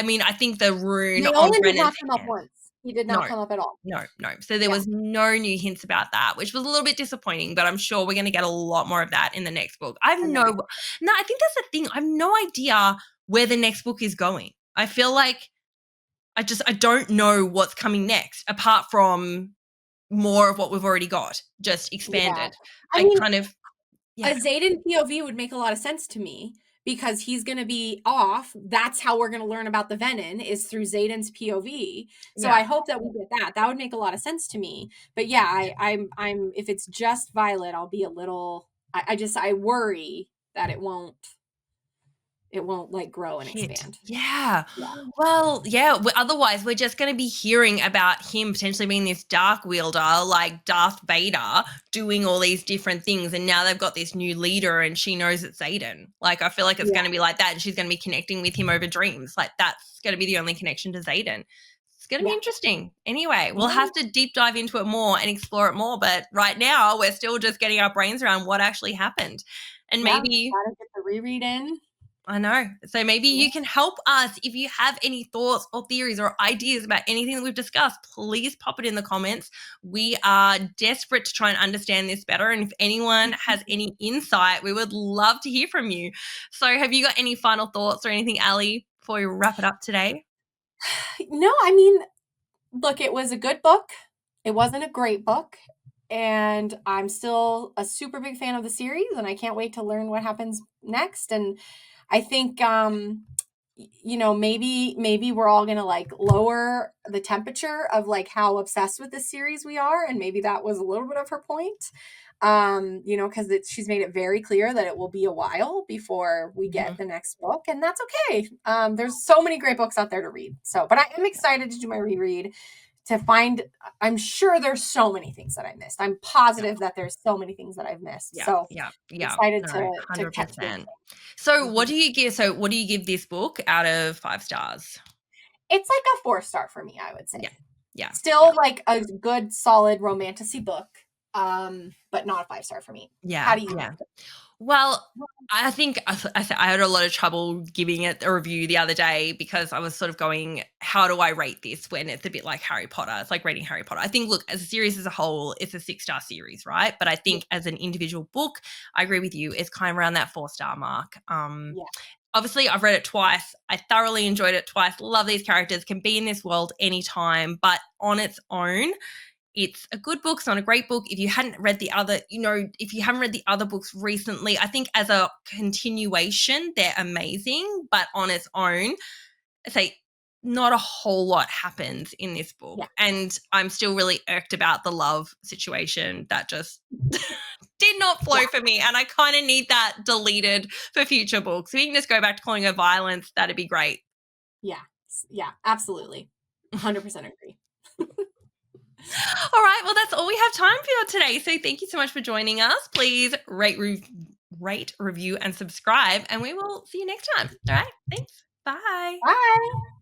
mean, I think the rune on Naolan Brennan's did not come up once. He did not come up at all. No. So there was no new hints about that, which was a little bit disappointing, but I'm sure we're going to get a lot more of that in the next book. I think that's the thing. I have no idea where the next book is going. I feel like I don't know what's coming next apart from more of what we've already got, just expanded. I mean, a Xaden POV would make a lot of sense to me because he's going to be off. That's how we're going to learn about the venom is through Xaden's POV. So I hope that we get that. That would make a lot of sense to me. But I'm if it's just Violet, I'll be a little, I worry that it won't like grow and expand. Yeah. Well, otherwise we're just going to be hearing about him potentially being this dark wielder like Darth Vader doing all these different things, and now they've got this new leader and she knows it's Xaden. Like, I feel like it's going to be like that, and she's going to be connecting with him over dreams. Like, that's going to be the only connection to Xaden. It's going to be interesting. Anyway, we'll have to deep dive into it more and explore it more, but right now we're still just getting our brains around what actually happened. And maybe gotta get the reread in. I know. So maybe you can help us. If you have any thoughts or theories or ideas about anything that we've discussed, please pop it in the comments. We are desperate to try and understand this better. And if anyone has any insight, we would love to hear from you. So have you got any final thoughts or anything, Allie, before we wrap it up today? No, I mean, look, it was a good book. It wasn't a great book. And I'm still a super big fan of the series, and I can't wait to learn what happens next. And I think maybe we're all gonna like lower the temperature of like how obsessed with this series we are, and maybe that was a little bit of her point. Because she's made it very clear that it will be a while before we get the next book, and that's okay. There's so many great books out there to read. But I am excited to do my reread to find. I'm sure there's so many things that I missed. I'm positive that there's so many things that I've missed. Excited No, to catch up. 100%. So what do you give this book out of 5 stars? It's like a 4-star for me, I would say. Yeah. Still like a good, solid romantasy book, but not a 5-star for me. Yeah. How do you? Yeah. Well, I think I had a lot of trouble giving it a review the other day because I was sort of going, how do I rate this when it's a bit like Harry Potter? It's like rating Harry Potter. I think, look, as a series as a whole, it's a 6-star series, right? But I think as an individual book, I agree with you. It's kind of around that 4-star mark. Obviously, I've read it twice. I thoroughly enjoyed it twice. Love these characters, can be in this world anytime, but on its own, it's a good book. It's not a great book. If you hadn't read the other, if you haven't read the other books recently, I think as a continuation, they're amazing. But on its own, I say not a whole lot happens in this book. Yeah. And I'm still really irked about the love situation that just did not flow for me. And I kind of need that deleted for future books. If you can just go back to calling her violence, that'd be great. Yeah, absolutely. 100% agree. All right. Well, that's all we have time for today. So thank you so much for joining us. Please rate, review, and subscribe. And we will see you next time. All right. Thanks. Bye. Bye.